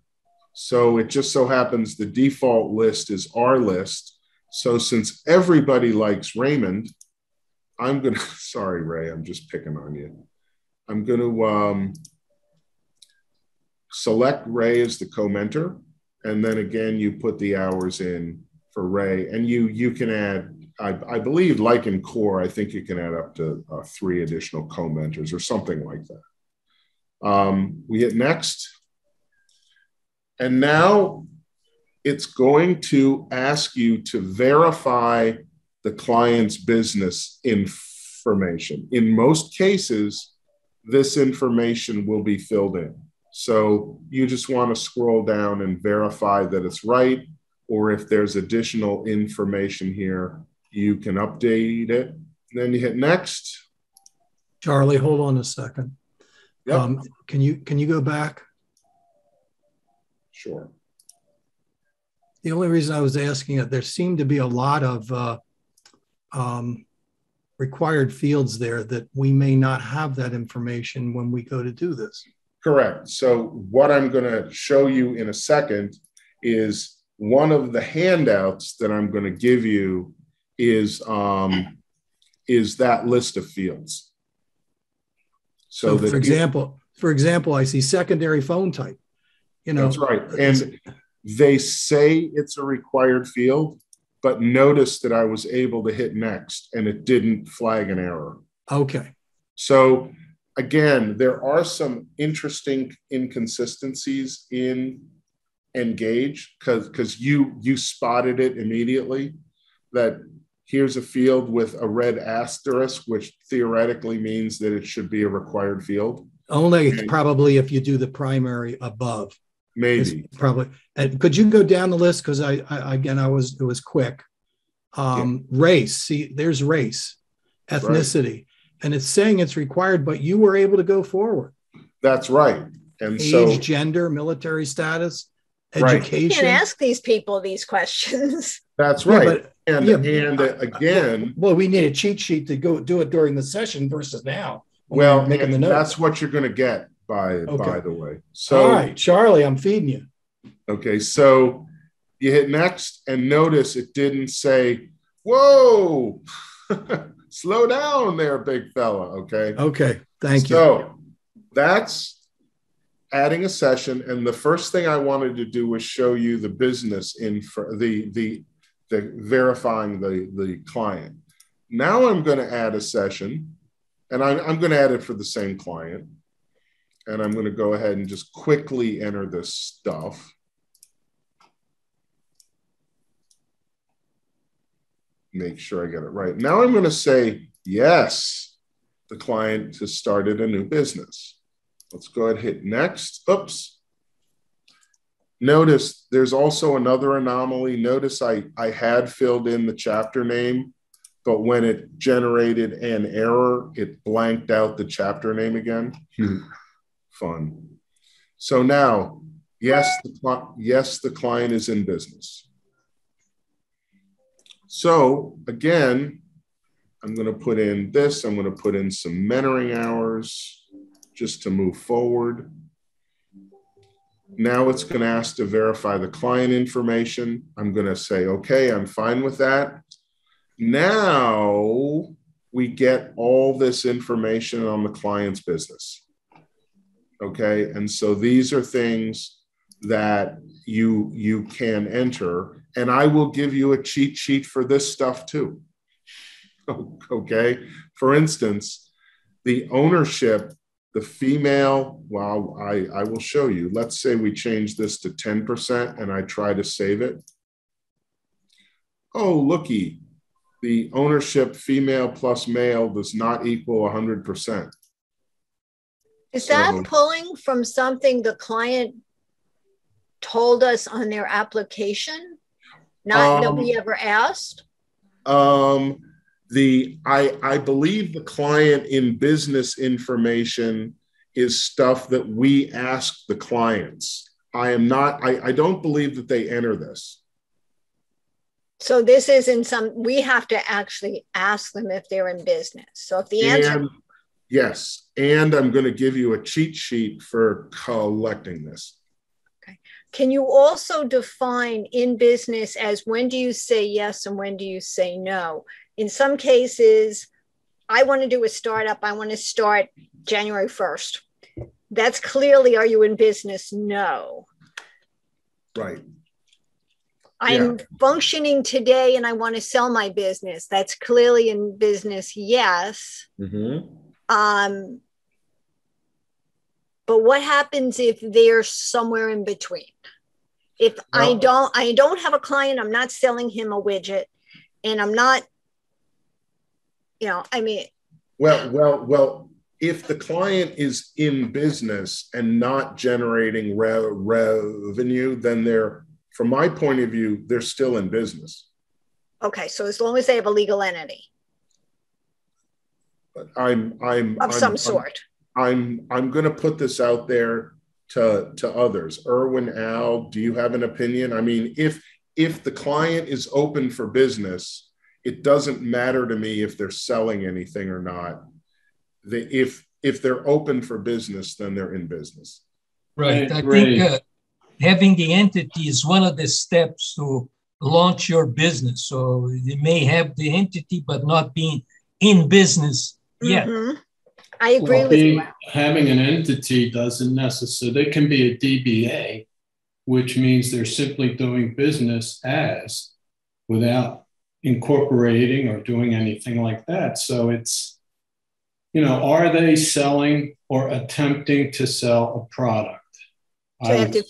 So it just so happens the default list is our list. So since everybody likes Raymond, I'm going to, sorry, Ray, I'm just picking on you. I'm going to select Ray as the co-mentor. And then again, you put the hours in for Ray. And you can add, I believe, like in core, I think you can add up to 3 additional co-mentors or something like that. We hit next. And now it's going to ask you to verify the client's business in information. In most cases, this information will be filled in. So you just want to scroll down and verify that it's right, or if there's additional information here, you can update it. Then you hit next. Charlie, hold on a second. Yep. Can you go back? Sure. The only reason I was asking it, there seemed to be a lot of required fields there that we may not have that information when we go to do this. Correct. So what I'm going to show you in a second is one of the handouts that I'm going to give you is that list of fields. So for example, I see secondary phone type. That's right. And they say it's a required field, but notice that I was able to hit next and it didn't flag an error. Okay. So again, there are some interesting inconsistencies in Engage because you spotted it immediately, that here's a field with a red asterisk, which theoretically means that it should be a required field. Only probably if you do the primary above. Maybe. Probably. And could you go down the list? Because it was quick. Race. See, there's race, ethnicity. Right. And it's saying it's required, but you were able to go forward. That's right. And age, gender, military status, education. You can ask these people these questions. That's right. Yeah, and again, well, we need a cheat sheet to go do it during the session versus now. Well, making the notes. That's what you're going to get by the way. So, all right, Charlie, I'm feeding you. Okay, so you hit next and notice it didn't say, whoa, slow down there, big fella. Okay. Okay. Thank you. So that's adding a session. And the first thing I wanted to do was show you the business in for the verifying the client. Now I'm going to add a session, and I'm going to add it for the same client. And I'm going to go ahead and just quickly enter this stuff. Make sure I get it right. Now I'm going to say, yes, the client has started a new business. Let's go ahead and hit next. Oops. Notice there's also another anomaly. Notice I had filled in the chapter name, but when it generated an error, it blanked out the chapter name again. Fun. So now, yes, the client is in business. So again, I'm going to put in this. I'm going to put in some mentoring hours just to move forward. Now it's going to ask to verify the client information. I'm going to say, okay, I'm fine with that. Now we get all this information on the client's business. Okay, and so these are things that you can enter, and I will give you a cheat sheet for this stuff too. Okay, for instance, the ownership, the female, well, I will show you. Let's say we change this to 10% and I try to save it. Oh, looky, the ownership female plus male does not equal 100%. Is that pulling from something the client told us on their application? Not that we ever asked? I believe the client in business information is stuff that we ask the clients. I don't believe that they enter this. So this isn't we have to actually ask them if they're in business. So if the answer... Yes, and I'm going to give you a cheat sheet for collecting this. Okay. Can you also define in business as when do you say yes and when do you say no? In some cases, I want to do a startup. I want to start January 1st. That's clearly, are you in business? No. Right. I'm functioning today and I want to sell my business. That's clearly in business. Yes. Mm-hmm. But what happens if they're somewhere in between? If I don't have a client, I'm not selling him a widget, and I'm not, Well, if the client is in business and not generating revenue, then they're, from my point of view, they're still in business. Okay, so as long as they have a legal entity I'm some sort. I'm going to put this out there to others. Erwin, Al, do you have an opinion? I mean, if the client is open for business, it doesn't matter to me if they're selling anything or not. If they're open for business, then they're in business. Right. I think having the entity is one of the steps to launch your business. So you may have the entity, but not being in business yet. Mm-hmm. I agree with you. Having an entity doesn't necessarily, they can be a DBA, which means they're simply doing business as, without incorporating or doing anything like that. So it's, are they selling or attempting to sell a product? So they have to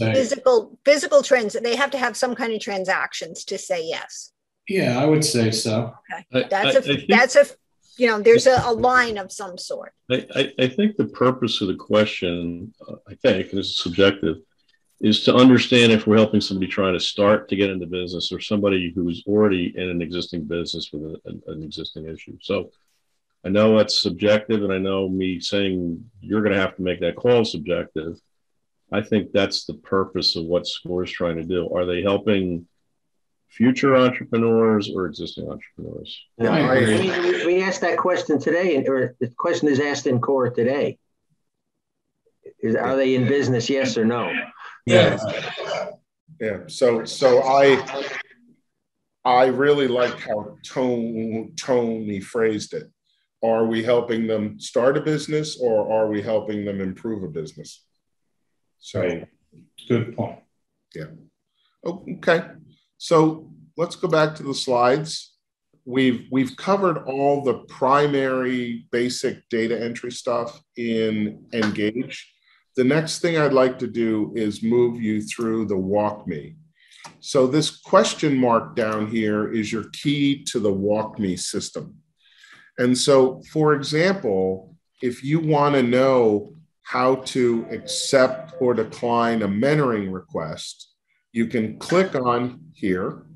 physical trends. They have to have some kind of transactions to say yes. Yeah, I would say so. Okay, that's a there's a line of some sort. I think the purpose of the question, I think, and this is subjective, is to understand if we're helping somebody trying to start to get into business or somebody who's already in an existing business with an existing issue. So I know that's subjective, and I know me saying you're going to have to make that call is subjective. I think that's the purpose of what SCORE is trying to do. Are they helping future entrepreneurs or existing entrepreneurs? No, we asked that question today, or the question is asked in court today. Are they in business? Yes or no? Yeah. Yeah. So I really liked how Tony phrased it. Are we helping them start a business, or are we helping them improve a business? So, right. Good point. Yeah. Okay. So let's go back to the slides. We've covered all the primary basic data entry stuff in Engage. The next thing I'd like to do is move you through the WalkMe. So this question mark down here is your key to the WalkMe system. And so, for example, if you want to know how to accept or decline a mentoring request, you can click on here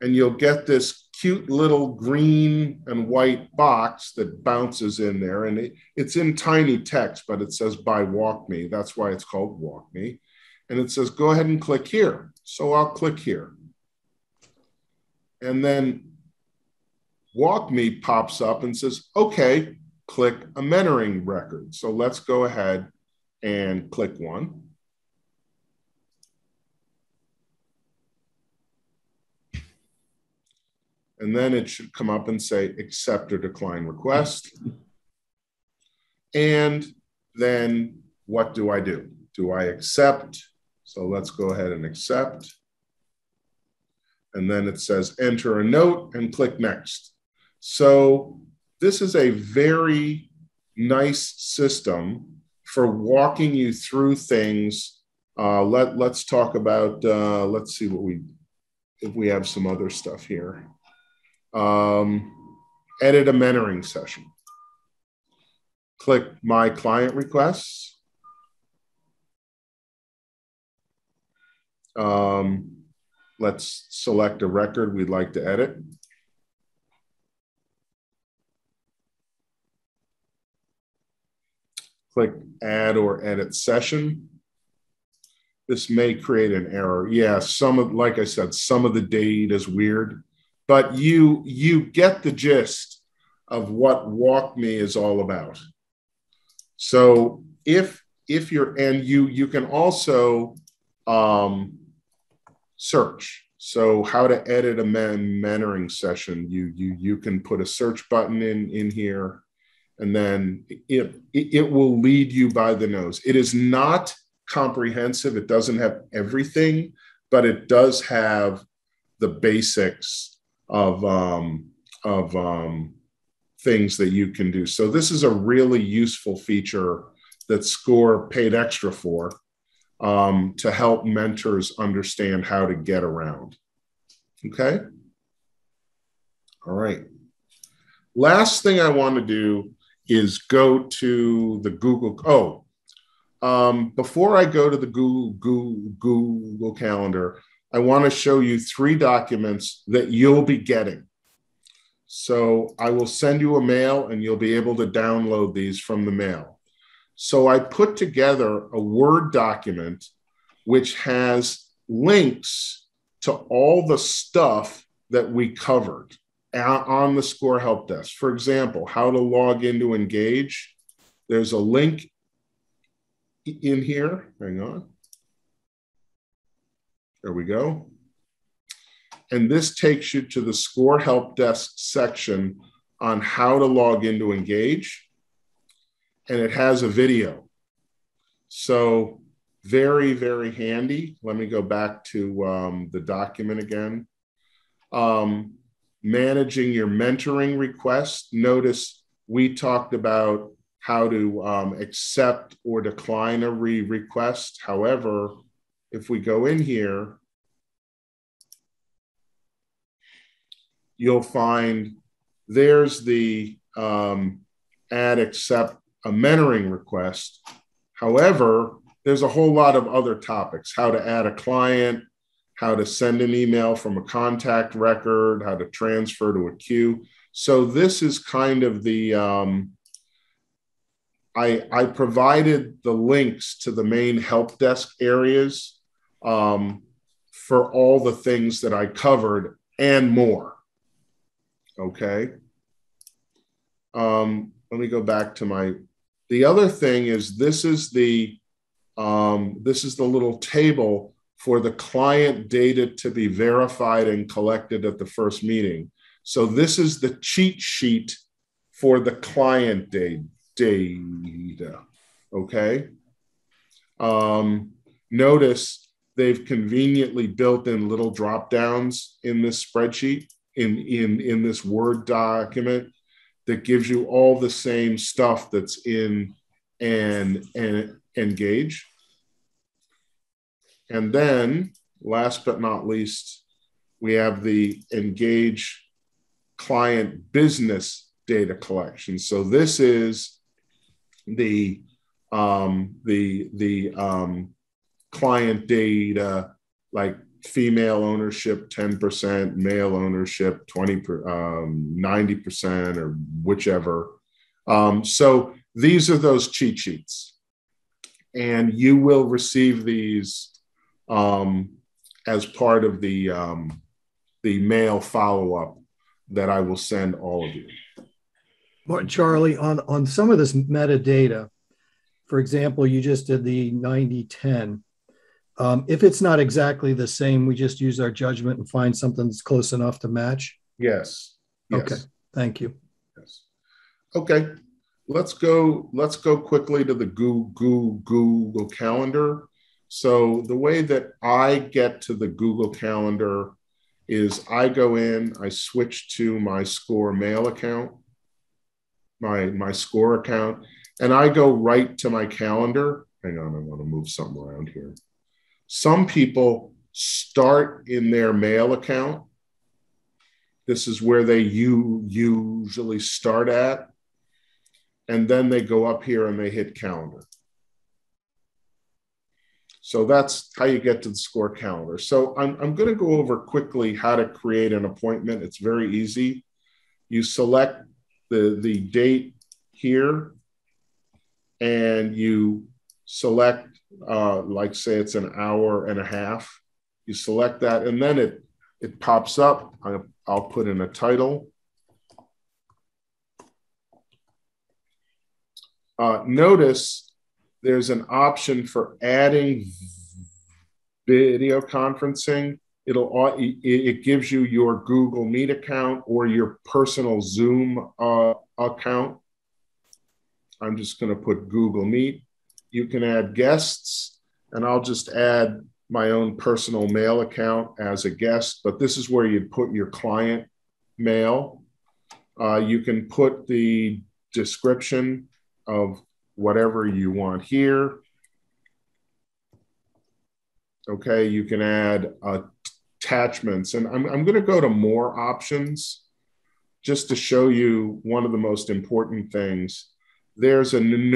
and you'll get this cute little green and white box that bounces in there. And it's in tiny text, but it says by WalkMe. That's why it's called WalkMe. And it says, go ahead and click here. So I'll click here. And then WalkMe pops up and says, okay, click a mentoring record. So let's go ahead and click one. And then it should come up and say accept or decline request. And then what do I do? Do I accept? So let's go ahead and accept. And then it says enter a note and click next. So this is a very nice system for walking you through things. Let's talk about, let's see if we have some other stuff here. Edit a mentoring session. Click my client requests. Let's select a record we'd like to edit. Click add or edit session. This may create an error. Yeah, like I said, some of the data is weird, but you get the gist of what WalkMe is all about. So if you're, and you can also search. So how to edit a mentoring session. You can put a search button in here, and then it will lead you by the nose. It is not comprehensive. It doesn't have everything, but it does have the basics of things that you can do. So this is a really useful feature that SCORE paid extra for to help mentors understand how to get around. Okay. All right. last thing I want to do is go to the Google. Before I go to the Google Calendar, I want to show you 3 documents that you'll be getting. So I will send you a mail and you'll be able to download these from the mail. So I put together a Word document which has links to all the stuff that we covered on the SCORE Help Desk. For example, how to log into Engage. There's a link in here. Hang on. There we go. And this takes you to the SCORE Help Desk section on how to log into Engage. And it has a video. So very, very handy. Let me go back to the document again. Managing your mentoring request. Notice we talked about how to accept or decline a request. However, if we go in here, you'll find there's the add accept a mentoring request. However, there's a whole lot of other topics, how to add a client, how to send an email from a contact record, how to transfer to a queue. So this is kind of the, I provided the links to the main help desk areas for all the things that I covered and more. Okay. Let me go back to the other thing is this is the little table for the client data to be verified and collected at the first meeting. So this is the cheat sheet for the client data, okay? Notice they've conveniently built in little drop downs in this spreadsheet, in this Word document that gives you all the same stuff that's in and Engage. And then last but not least, we have the Engage client business data collection. So this is the client data, like female ownership 10%, male ownership 90% or whichever. So these are those cheat sheets, and you will receive these as part of the mail follow-up that I will send all of you. Charlie, on some of this metadata, for example, you just did the 90-10. If it's not exactly the same, we just use our judgment and find something that's close enough to match? Yes. Okay, thank you. Yes. Okay, let's go quickly to the Google Calendar. So the way that I get to the Google Calendar is I go in, I switch to my SCORE mail account, my SCORE account, and I go right to my calendar. Hang on, I want to move something around here. Some people start in their mail account. This is where they usually start at. And then they go up here and they hit calendar. So that's how you get to the SCORE calendar. So I'm going to go over quickly how to create an appointment. It's very easy. You select the date here and you select, like say it's an hour and a half. You select that and then it pops up. I'll put in a title. Notice there's an option for adding video conferencing. It gives you your Google Meet account or your personal Zoom account. I'm just going to put Google Meet. You can add guests, and I'll just add my own personal mail account as a guest, but this is where you'd put your client mail. You can put the description of whatever you want here. Okay, you can add attachments, and I'm going to go to more options just to show you one of the most important things, there's a no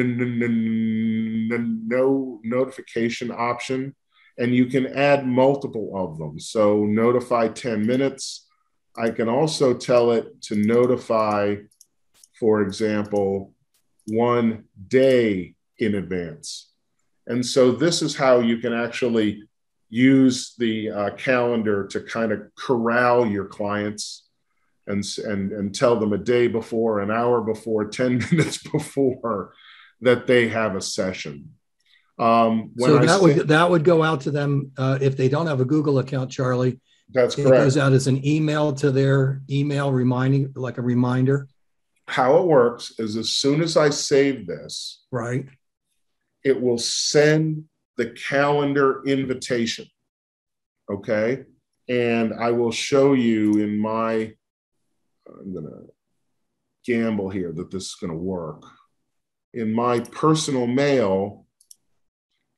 notification option, and you can add multiple of them. So notify 10 minutes. I can also tell it to notify, for example, 1 day in advance. And so this is how you can actually use the calendar to kind of corral your clients and tell them a day before, an hour before, 10 minutes before that they have a session. So that would go out to them if they don't have a Google account, Charlie. That's correct. It goes out as an email to their email reminding, like a reminder. How it works is as soon as I save this, right, it will send the calendar invitation. Okay. And I will show you in my, I'm going to gamble here that this is going to work. In my personal mail,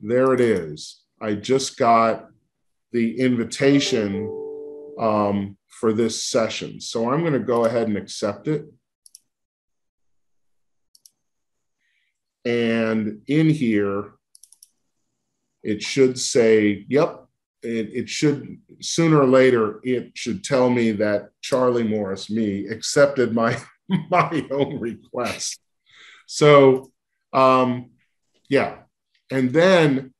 there it is. I just got the invitation for this session. So I'm going to go ahead and accept it. And in here, it should say, yep, it should, sooner or later, it should tell me that Charlie Morris, me, accepted my own request. So, yeah. And then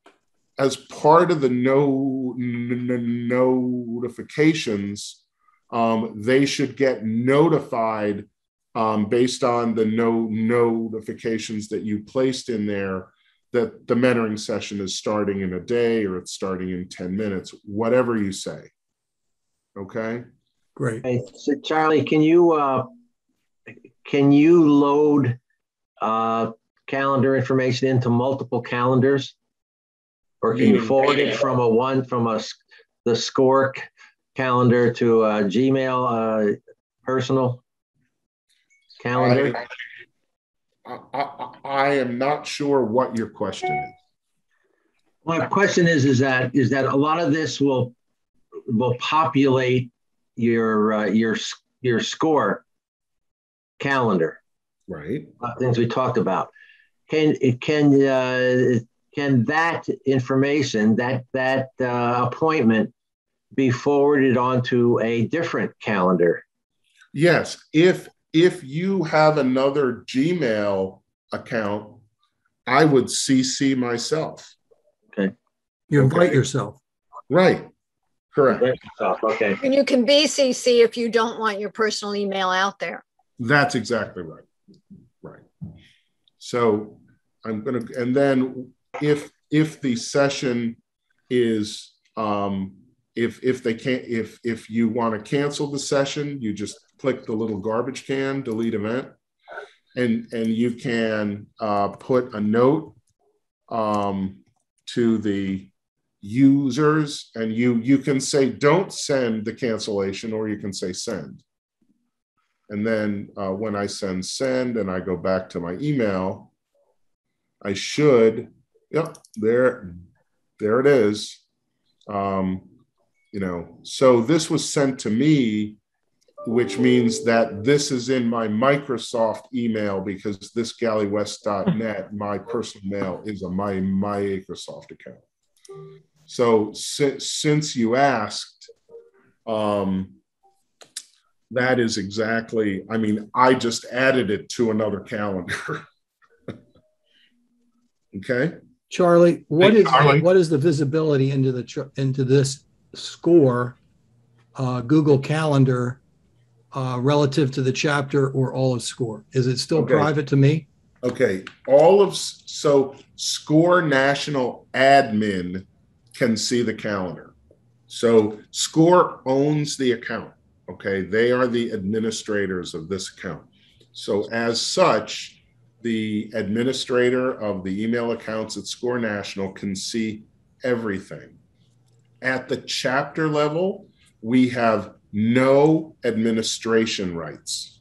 as part of the notifications, they should get notified based on the notifications that you placed in there, that the mentoring session is starting in a day or it's starting in 10 minutes, whatever you say. Okay. Great. Hey, so Charlie, can you load calendar information into multiple calendars, or can you forward it from the SCORE calendar to a Gmail personal calendar? I am not sure what your question is. My question is that a lot of this will populate your SCORE calendar, right? Things we talked about. Can that information, that appointment, be forwarded onto a different calendar? Yes, if you have another Gmail account, I would CC myself. Okay. You invite yourself. Right. Correct. Okay. And you can BCC if you don't want your personal email out there. That's exactly right. Right. So I'm going to, and then if the session is, if you want to cancel the session, you just click the little garbage can, delete event, and you can put a note to the users, and you can say don't send the cancellation, or you can say send. And then when I send and I go back to my email, I should, yep, there it is. So this was sent to me, which means that this is in my Microsoft email, because this gallywest.net, my personal mail, is my Microsoft account. So since you asked, that is exactly, I mean, I just added it to another calendar. Okay. Charlie, what is the visibility into this SCORE Google Calendar relative to the chapter or all of SCORE? Is it still private to me? Okay. So SCORE National Admin can see the calendar. So SCORE owns the account. Okay. They are the administrators of this account. So as such, the administrator of the email accounts at SCORE National can see everything. At the chapter level, we have no administration rights,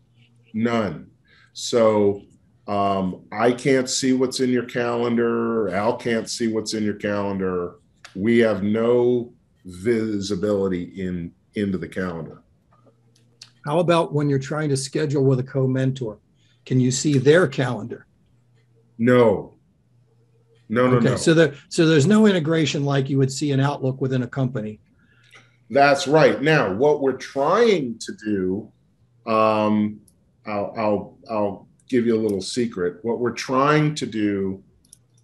none. So I can't see what's in your calendar. Al can't see what's in your calendar. We have no visibility into the calendar. How about when you're trying to schedule with a co-mentor? Can you see their calendar? No. Okay, so there's no integration like you would see in Outlook within a company. That's right. Now, what we're trying to do, I'll give you a little secret. What we're trying to do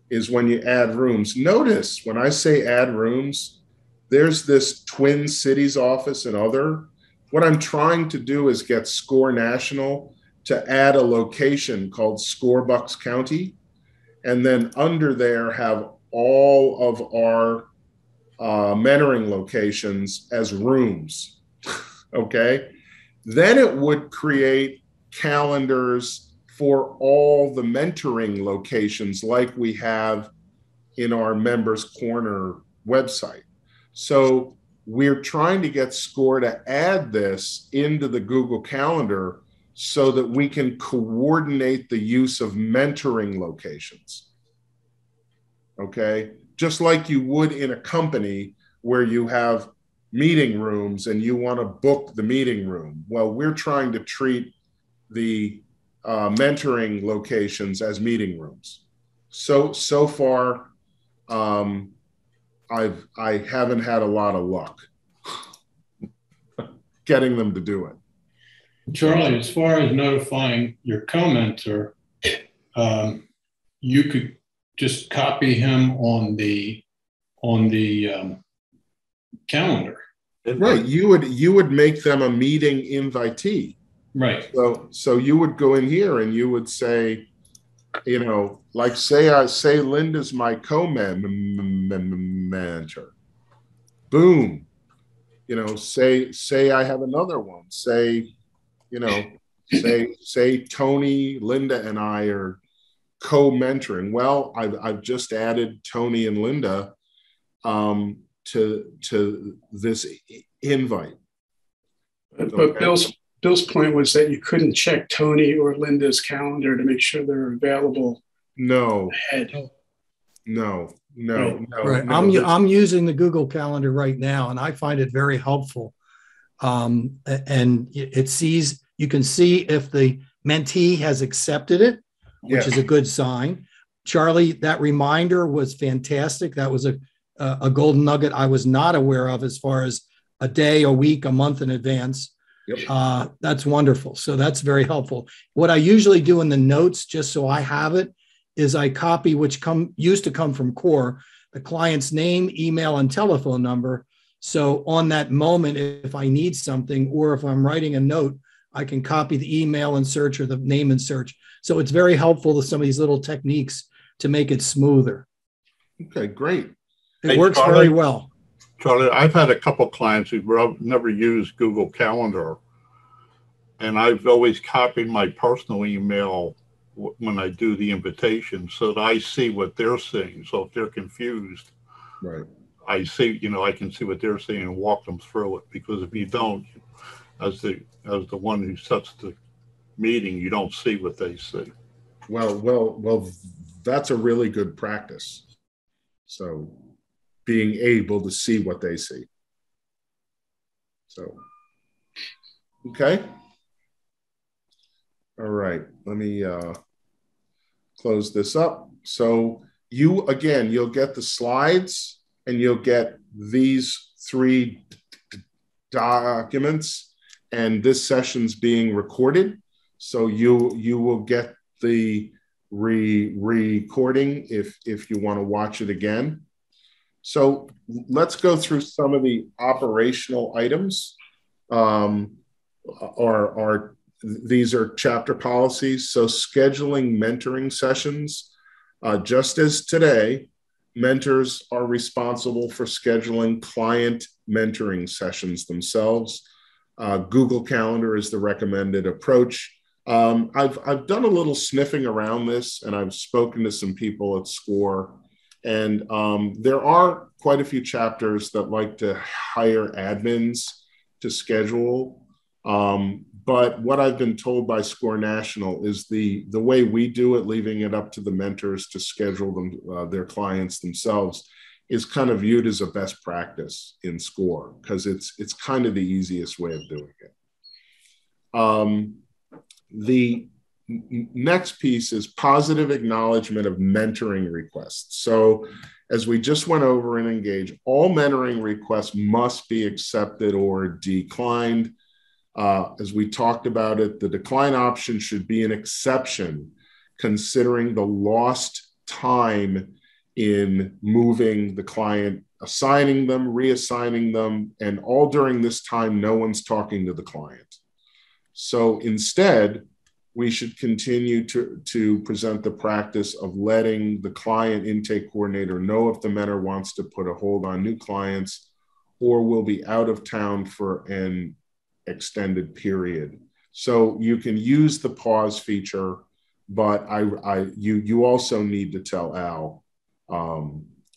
is when you add rooms. Notice when I say add rooms, there's this Twin Cities office and other. What I'm trying to do is get SCORE National to add a location called SCORE Bucks County, and then under there have all of our mentoring locations as rooms. Okay. Then it would create calendars for all the mentoring locations like we have in our Members Corner website. So we're trying to get SCORE to add this into the Google Calendar so that we can coordinate the use of mentoring locations. Okay. Just like you would in a company where you have meeting rooms and you want to book the meeting room. Well, we're trying to treat the mentoring locations as meeting rooms. So far, I haven't had a lot of luck getting them to do it. Charlie, as far as notifying your co-mentor, you could just copy him on the calendar. Right. You would make them a meeting invitee. Right. So you would go in here and you would say, you know, like say Linda's my co-manager. Boom. You know, say I have another one. Say, you know, say Tony, Linda, and I are co-mentoring. Well, I've just added Tony and Linda to this invite. But Okay. Bill's point was that you couldn't check Tony or Linda's calendar to make sure they're available. No. Ahead. No. Right. I'm using the Google Calendar right now, and I find it very helpful. And it sees, you can see if the mentee has accepted it, which is a good sign. Charlie, that reminder was fantastic. That was a golden nugget I was not aware of as far as a day, a week, a month in advance. Yep. That's wonderful. So that's very helpful. What I usually do in the notes, just so I have it, is I copy, which used to come from Core, the client's name, email, and telephone number. So on that moment, if I need something, or if I'm writing a note, I can copy the email and search or the name and search. So it's very helpful to some of these little techniques to make it smoother. Okay, great. It works very well. Charlie, I've had a couple clients who've never used Google Calendar, and I've always copied my personal email when I do the invitation so that I see what they're seeing. So if they're confused, right, I see, you know, I can see what they're seeing and walk them through it. Because if you don't, as the one who sets the meeting, you don't see what they see. Well, that's a really good practice. So being able to see what they see. So, okay. All right, let me close this up. So you'll get the slides and you'll get these 3 documents, and this session's being recorded. So you will get the recording if you want to watch it again. So let's go through some of the operational items. These are chapter policies. So scheduling mentoring sessions, just as today, mentors are responsible for scheduling client mentoring sessions themselves. Google Calendar is the recommended approach. I've done a little sniffing around this, and I've spoken to some people at SCORE, and there are quite a few chapters that like to hire admins to schedule. But what I've been told by SCORE National is the way we do it, leaving it up to the mentors to schedule them, their clients themselves, is kind of viewed as a best practice in SCORE because it's kind of the easiest way of doing it. The next piece is positive acknowledgement of mentoring requests. So as we just went over in Engage, all mentoring requests must be accepted or declined. As we talked about it, the decline option should be an exception, considering the lost time in moving the client, assigning them, reassigning them, and all during this time, no one's talking to the client. So instead, we should continue to present the practice of letting the client intake coordinator know if the mentor wants to put a hold on new clients or will be out of town for an extended period. So you can use the pause feature, but you also need to tell Al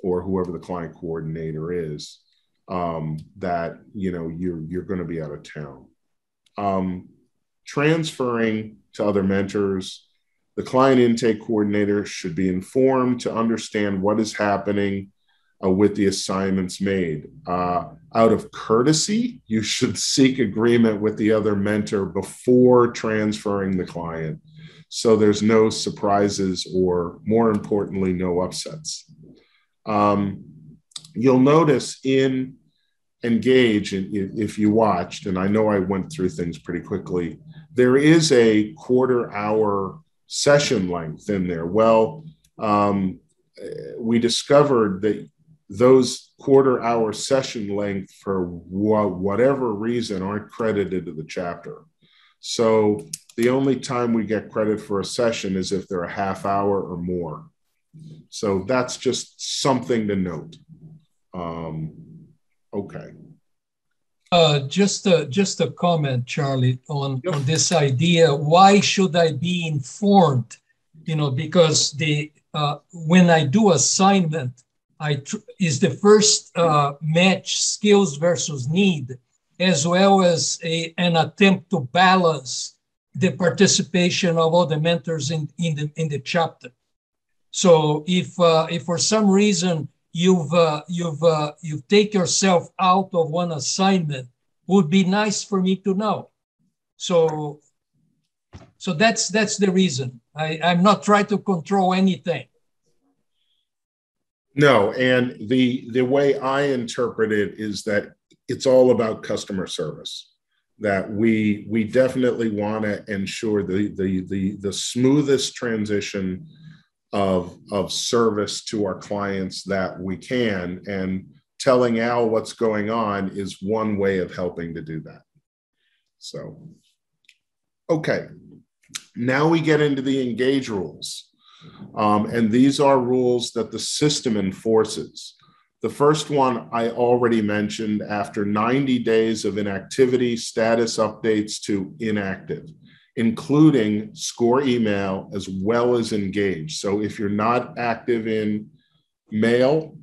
or whoever the client coordinator is that you're going to be out of town. Transferring to other mentors, the client intake coordinator should be informed to understand what is happening with the assignments made. Out of courtesy, you should seek agreement with the other mentor before transferring the client, so there's no surprises or, more importantly, no upsets. You'll notice in Engage, if you watched, and I know I went through things pretty quickly, there is a quarter-hour session length in there. Well, we discovered that those quarter-hour session length, for whatever reason, aren't credited to the chapter. So the only time we get credit for a session is if they're a half hour or more. So that's just something to note. Okay. Just a comment, Charlie, on this idea. Why should I be informed? Because when I do assignment, is the first match skills versus need, as well as an attempt to balance the participation of all the mentors in the chapter. So if for some reason you've take yourself out of one assignment, would be nice for me to know. So that's the reason. I'm not trying to control anything. No, and the way I interpret it is that it's all about customer service. That we definitely want to ensure the smoothest transition of service to our clients that we can, and telling Al what's going on is one way of helping to do that. So, okay, now we get into the Engage rules. And these are rules that the system enforces. The first one I already mentioned: after 90 days of inactivity, status updates to inactive, including score email as well as Engage. So if you're not active in mail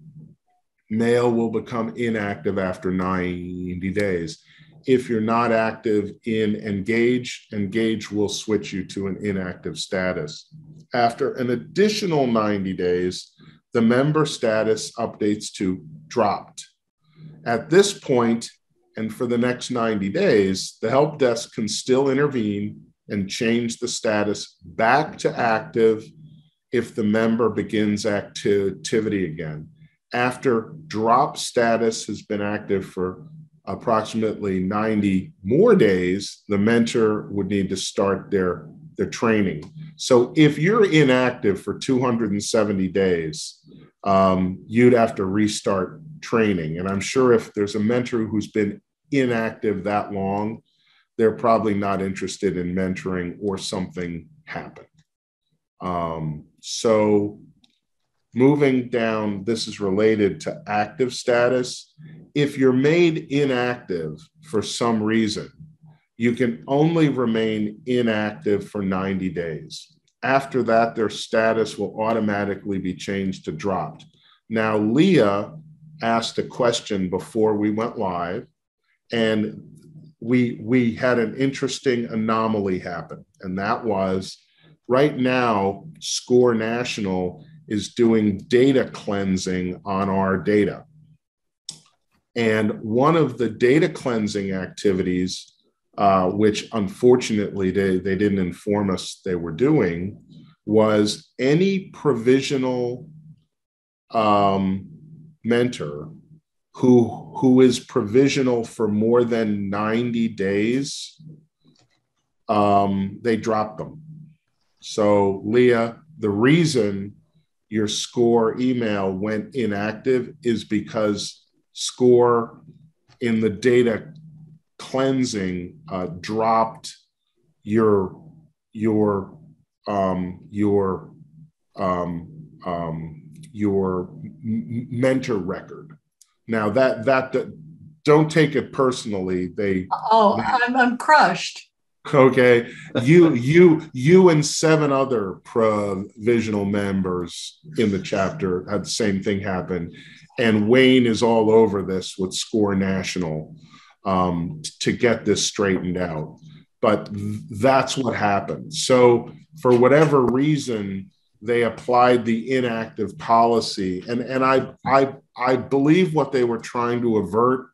will become inactive after 90 days. If you're not active in Engage will switch you to an inactive status. After an additional 90 days, the member status updates to dropped. At this point, and for the next 90 days, the help desk can still intervene and change the status back to active if the member begins activity again. After drop status has been active for approximately 90 more days, the mentor would need to start their training. So if you're inactive for 270 days, you'd have to restart training. And I'm sure if there's a mentor who's been inactive that long, they're probably not interested in mentoring, or something happened. So moving down, this is related to active status. If you're made inactive for some reason, you can only remain inactive for 90 days. After that, their status will automatically be changed to dropped. Now, Leah asked a question before we went live, and we had an interesting anomaly happen. And that was, right now, Score National is doing data cleansing on our data. And one of the data cleansing activities which unfortunately they didn't inform us they were doing, was any provisional mentor who is provisional for more than 90 days, they drop them. So Leah, the reason your SCORE email went inactive is because SCORE in the data cleansing dropped your mentor record. Now that don't take it personally. I'm crushed. Okay, you and 7 other provisional members in the chapter had the same thing happen, and Wayne is all over this with SCORE National to get this straightened out. But that's what happened. So for whatever reason, they applied the inactive policy, and I believe what they were trying to avert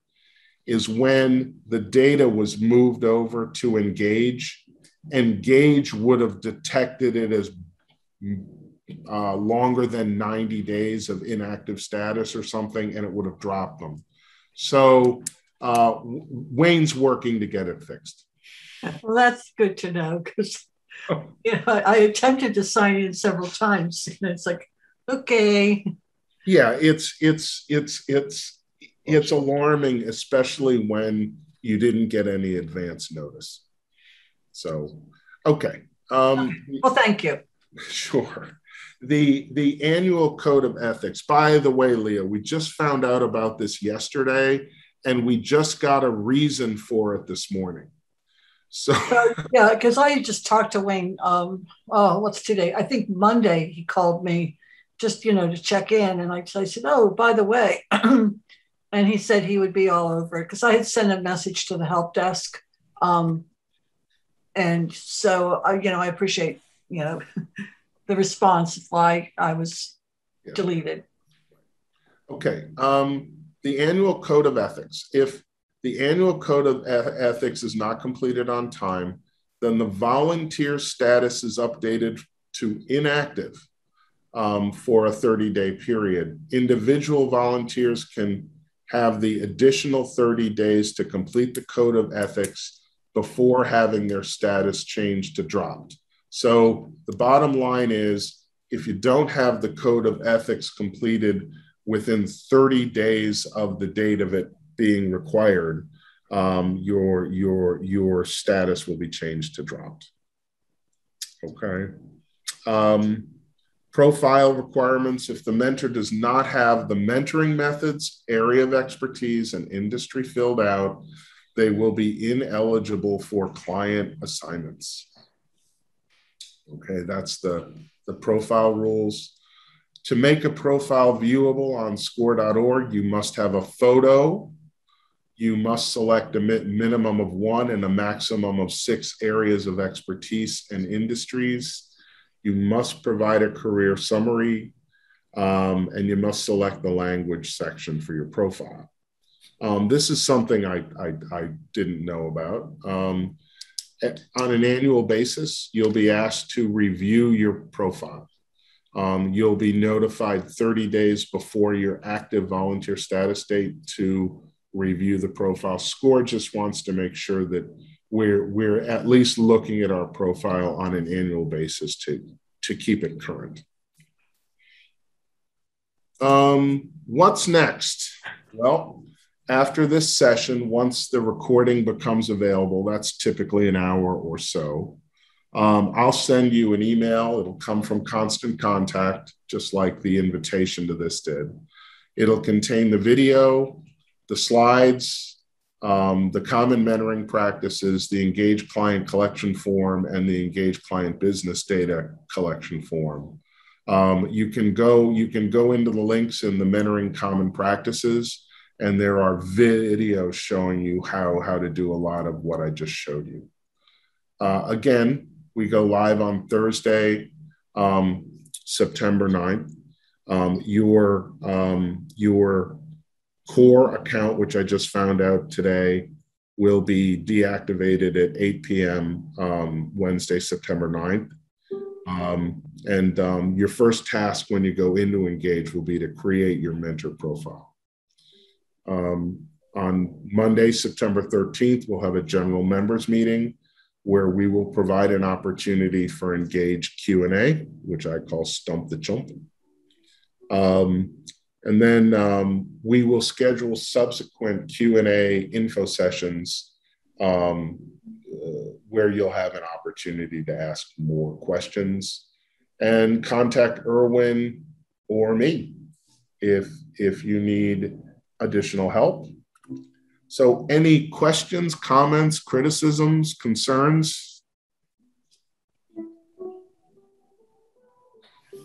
is when the data was moved over to Engage would have detected it as longer than 90 days of inactive status or something, and it would have dropped them. So Wayne's working to get it fixed. Well, that's good to know, because I attempted to sign in several times, and it's like, okay. Yeah, it's alarming, especially when you didn't get any advance notice. So, okay. Well, thank you. Sure. The annual code of ethics, by the way, Leah, we just found out about this yesterday, and we just got a reason for it this morning. So yeah, because I just talked to Wayne. What's today? I think Monday he called me just to check in, and I said, oh, by the way. And he said he would be all over it, because I had sent a message to the help desk. And so, I appreciate, the response why I was deleted. Okay. The annual code of ethics. If the annual code of ethics is not completed on time, then the volunteer status is updated to inactive for a 30-day period. Individual volunteers can have the additional 30 days to complete the code of ethics before having their status changed to dropped. So the bottom line is, if you don't have the code of ethics completed within 30 days of the date of it being required, your status will be changed to dropped. Okay. Profile requirements. If the mentor does not have the mentoring methods, area of expertise, and industry filled out, they will be ineligible for client assignments. Okay, that's the profile rules. To make a profile viewable on score.org, you must have a photo. You must select a minimum of 1 and a maximum of 6 areas of expertise and industries. You must provide a career summary, and you must select the language section for your profile. This is something I didn't know about. On an annual basis, you'll be asked to review your profile. You'll be notified 30 days before your active volunteer status date to review the profile. SCORE just wants to make sure that we're at least looking at our profile on an annual basis to keep it current. What's next? Well, after this session, once the recording becomes available, that's typically an hour or so, I'll send you an email. It'll come from Constant Contact, just like the invitation to this did. It'll contain the video, the slides, the common mentoring practices, the Engage Client Collection Form, and the Engage Client Business Data Collection Form. You can go into the links in the mentoring common practices, and there are videos showing you how to do a lot of what I just showed you. Again, we go live on Thursday, September 9th. Your core account, which I just found out today, will be deactivated at 8 p.m. Wednesday, September 9th. Your first task when you go into Engage will be to create your mentor profile. On Monday, September 13th, we'll have a general members meeting where we will provide an opportunity for Engage Q&A, which I call Stump the Chump. And then we will schedule subsequent Q&A info sessions where you'll have an opportunity to ask more questions, and contact Erwin or me if you need additional help. So any questions, comments, criticisms, concerns?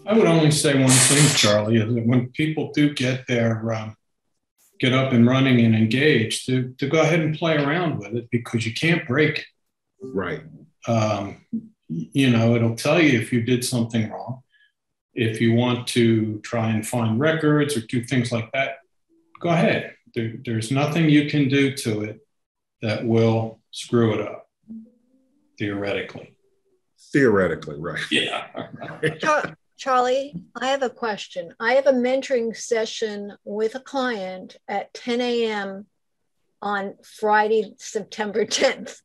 I would only say one thing, Charlie, is that when people do get get up and running and engaged, to go ahead and play around with it, because you can't break it. Right. It'll tell you if you did something wrong. If you want to try and find records or do things like that, go ahead. There's nothing you can do to it that will screw it up, theoretically. Theoretically, right. Yeah. Charlie, I have a question. I have a mentoring session with a client at 10 a.m. on Friday, September 10th.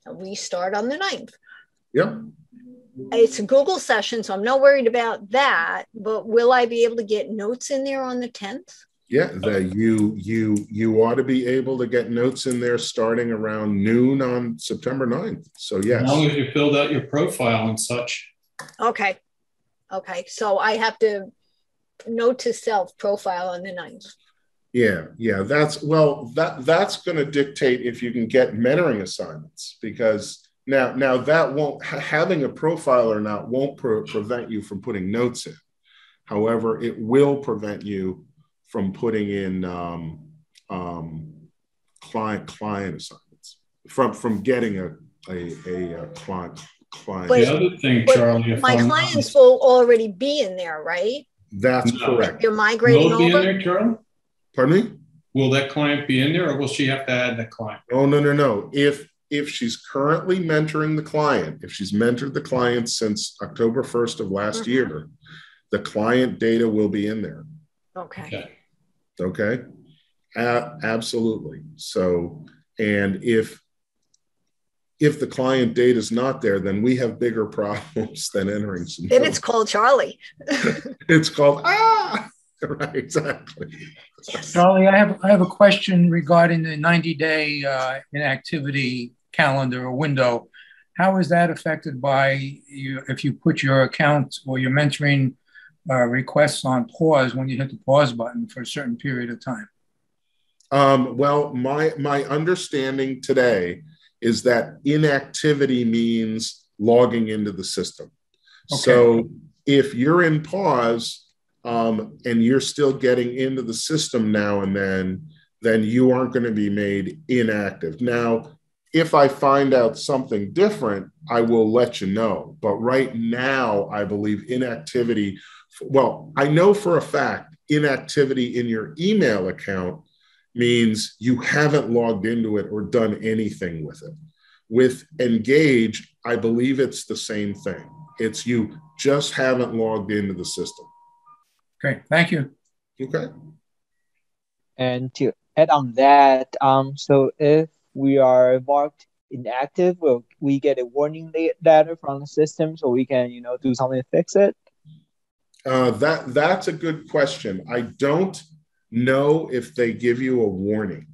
And we start on the 9th. Yep. It's a Google session, so I'm not worried about that. But will I be able to get notes in there on the 10th? Yeah, you ought to be able to get notes in there starting around noon on September 9th. So yes. As long as you filled out your profile and such. Okay. So I have to note to self profile on the 9th. Yeah. That's going to dictate if you can get mentoring assignments, because now that won't, having a profile or not won't prevent you from putting notes in. However, it will prevent you from putting in client assignments, from getting a client. But, the other thing, Charlie, my clients will already be in there, right? That's correct. You're migrating will be over? in there, Charlie? Pardon me? Will that client be in there, or will she have to add that client? Oh, no. If she's currently mentoring the client, if she's mentored the client since October 1st of last year, the client data will be in there. Okay. Absolutely. So, and if the client data is not there, then we have bigger problems than entering some. Then it's called Charlie. It's called right, exactly. Yes. Charlie, I have a question regarding the 90-day inactivity calendar or window. How is that affected by you if you put your account or your mentoring requests on pause when you hit the pause button for a certain period of time? Well, my understanding today is that inactivity means logging into the system. Okay. So if you're in pause and you're still getting into the system now and then you aren't going to be made inactive. Now, if I find out something different, I will let you know. But right now, I believe inactivity, well, I know for a fact inactivity in your email account means you haven't logged into it or done anything with it. With Engage, I believe it's the same thing. It's you just haven't logged into the system. Okay, thank you. Okay. And to add on that, so if we are marked inactive, will we get a warning letter from the system so we can, do something to fix it? That's a good question. I don't know if they give you a warning.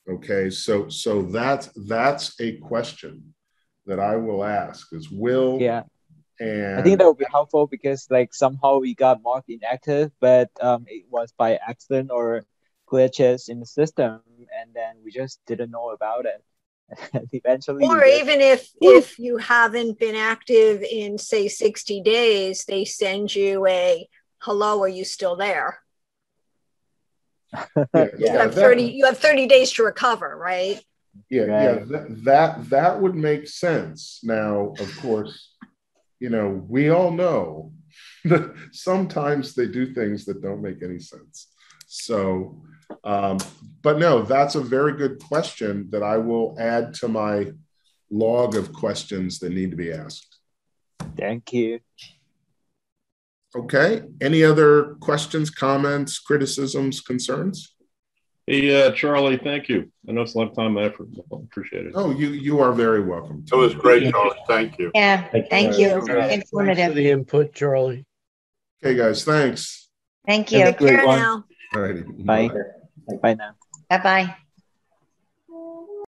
Okay, so that's a question that I will ask is will. Yeah. And I think that would be helpful because somehow we got marked inactive, but it was by accident or glitches in the system, and then we just didn't know about it. And eventually, or even if you haven't been active in say 60 days, they send you a hello, are you still there? You have 30 days to recover, right? That would make sense. Now, of course, we all know that sometimes they do things that don't make any sense. So But no, that's a very good question that I will add to my log of questions that need to be asked. Thank you. Okay. Any other questions, comments, criticisms, concerns? Hey, Charlie, thank you. I know it's a lot of time and effort. Appreciate it. Oh, you are very welcome. It was great, Charlie. Thank you. Yeah, thank you. Thanks for the input, Charlie. Okay, guys, thanks. Thank you. Take care now. All righty. Bye. Bye now. Bye-bye.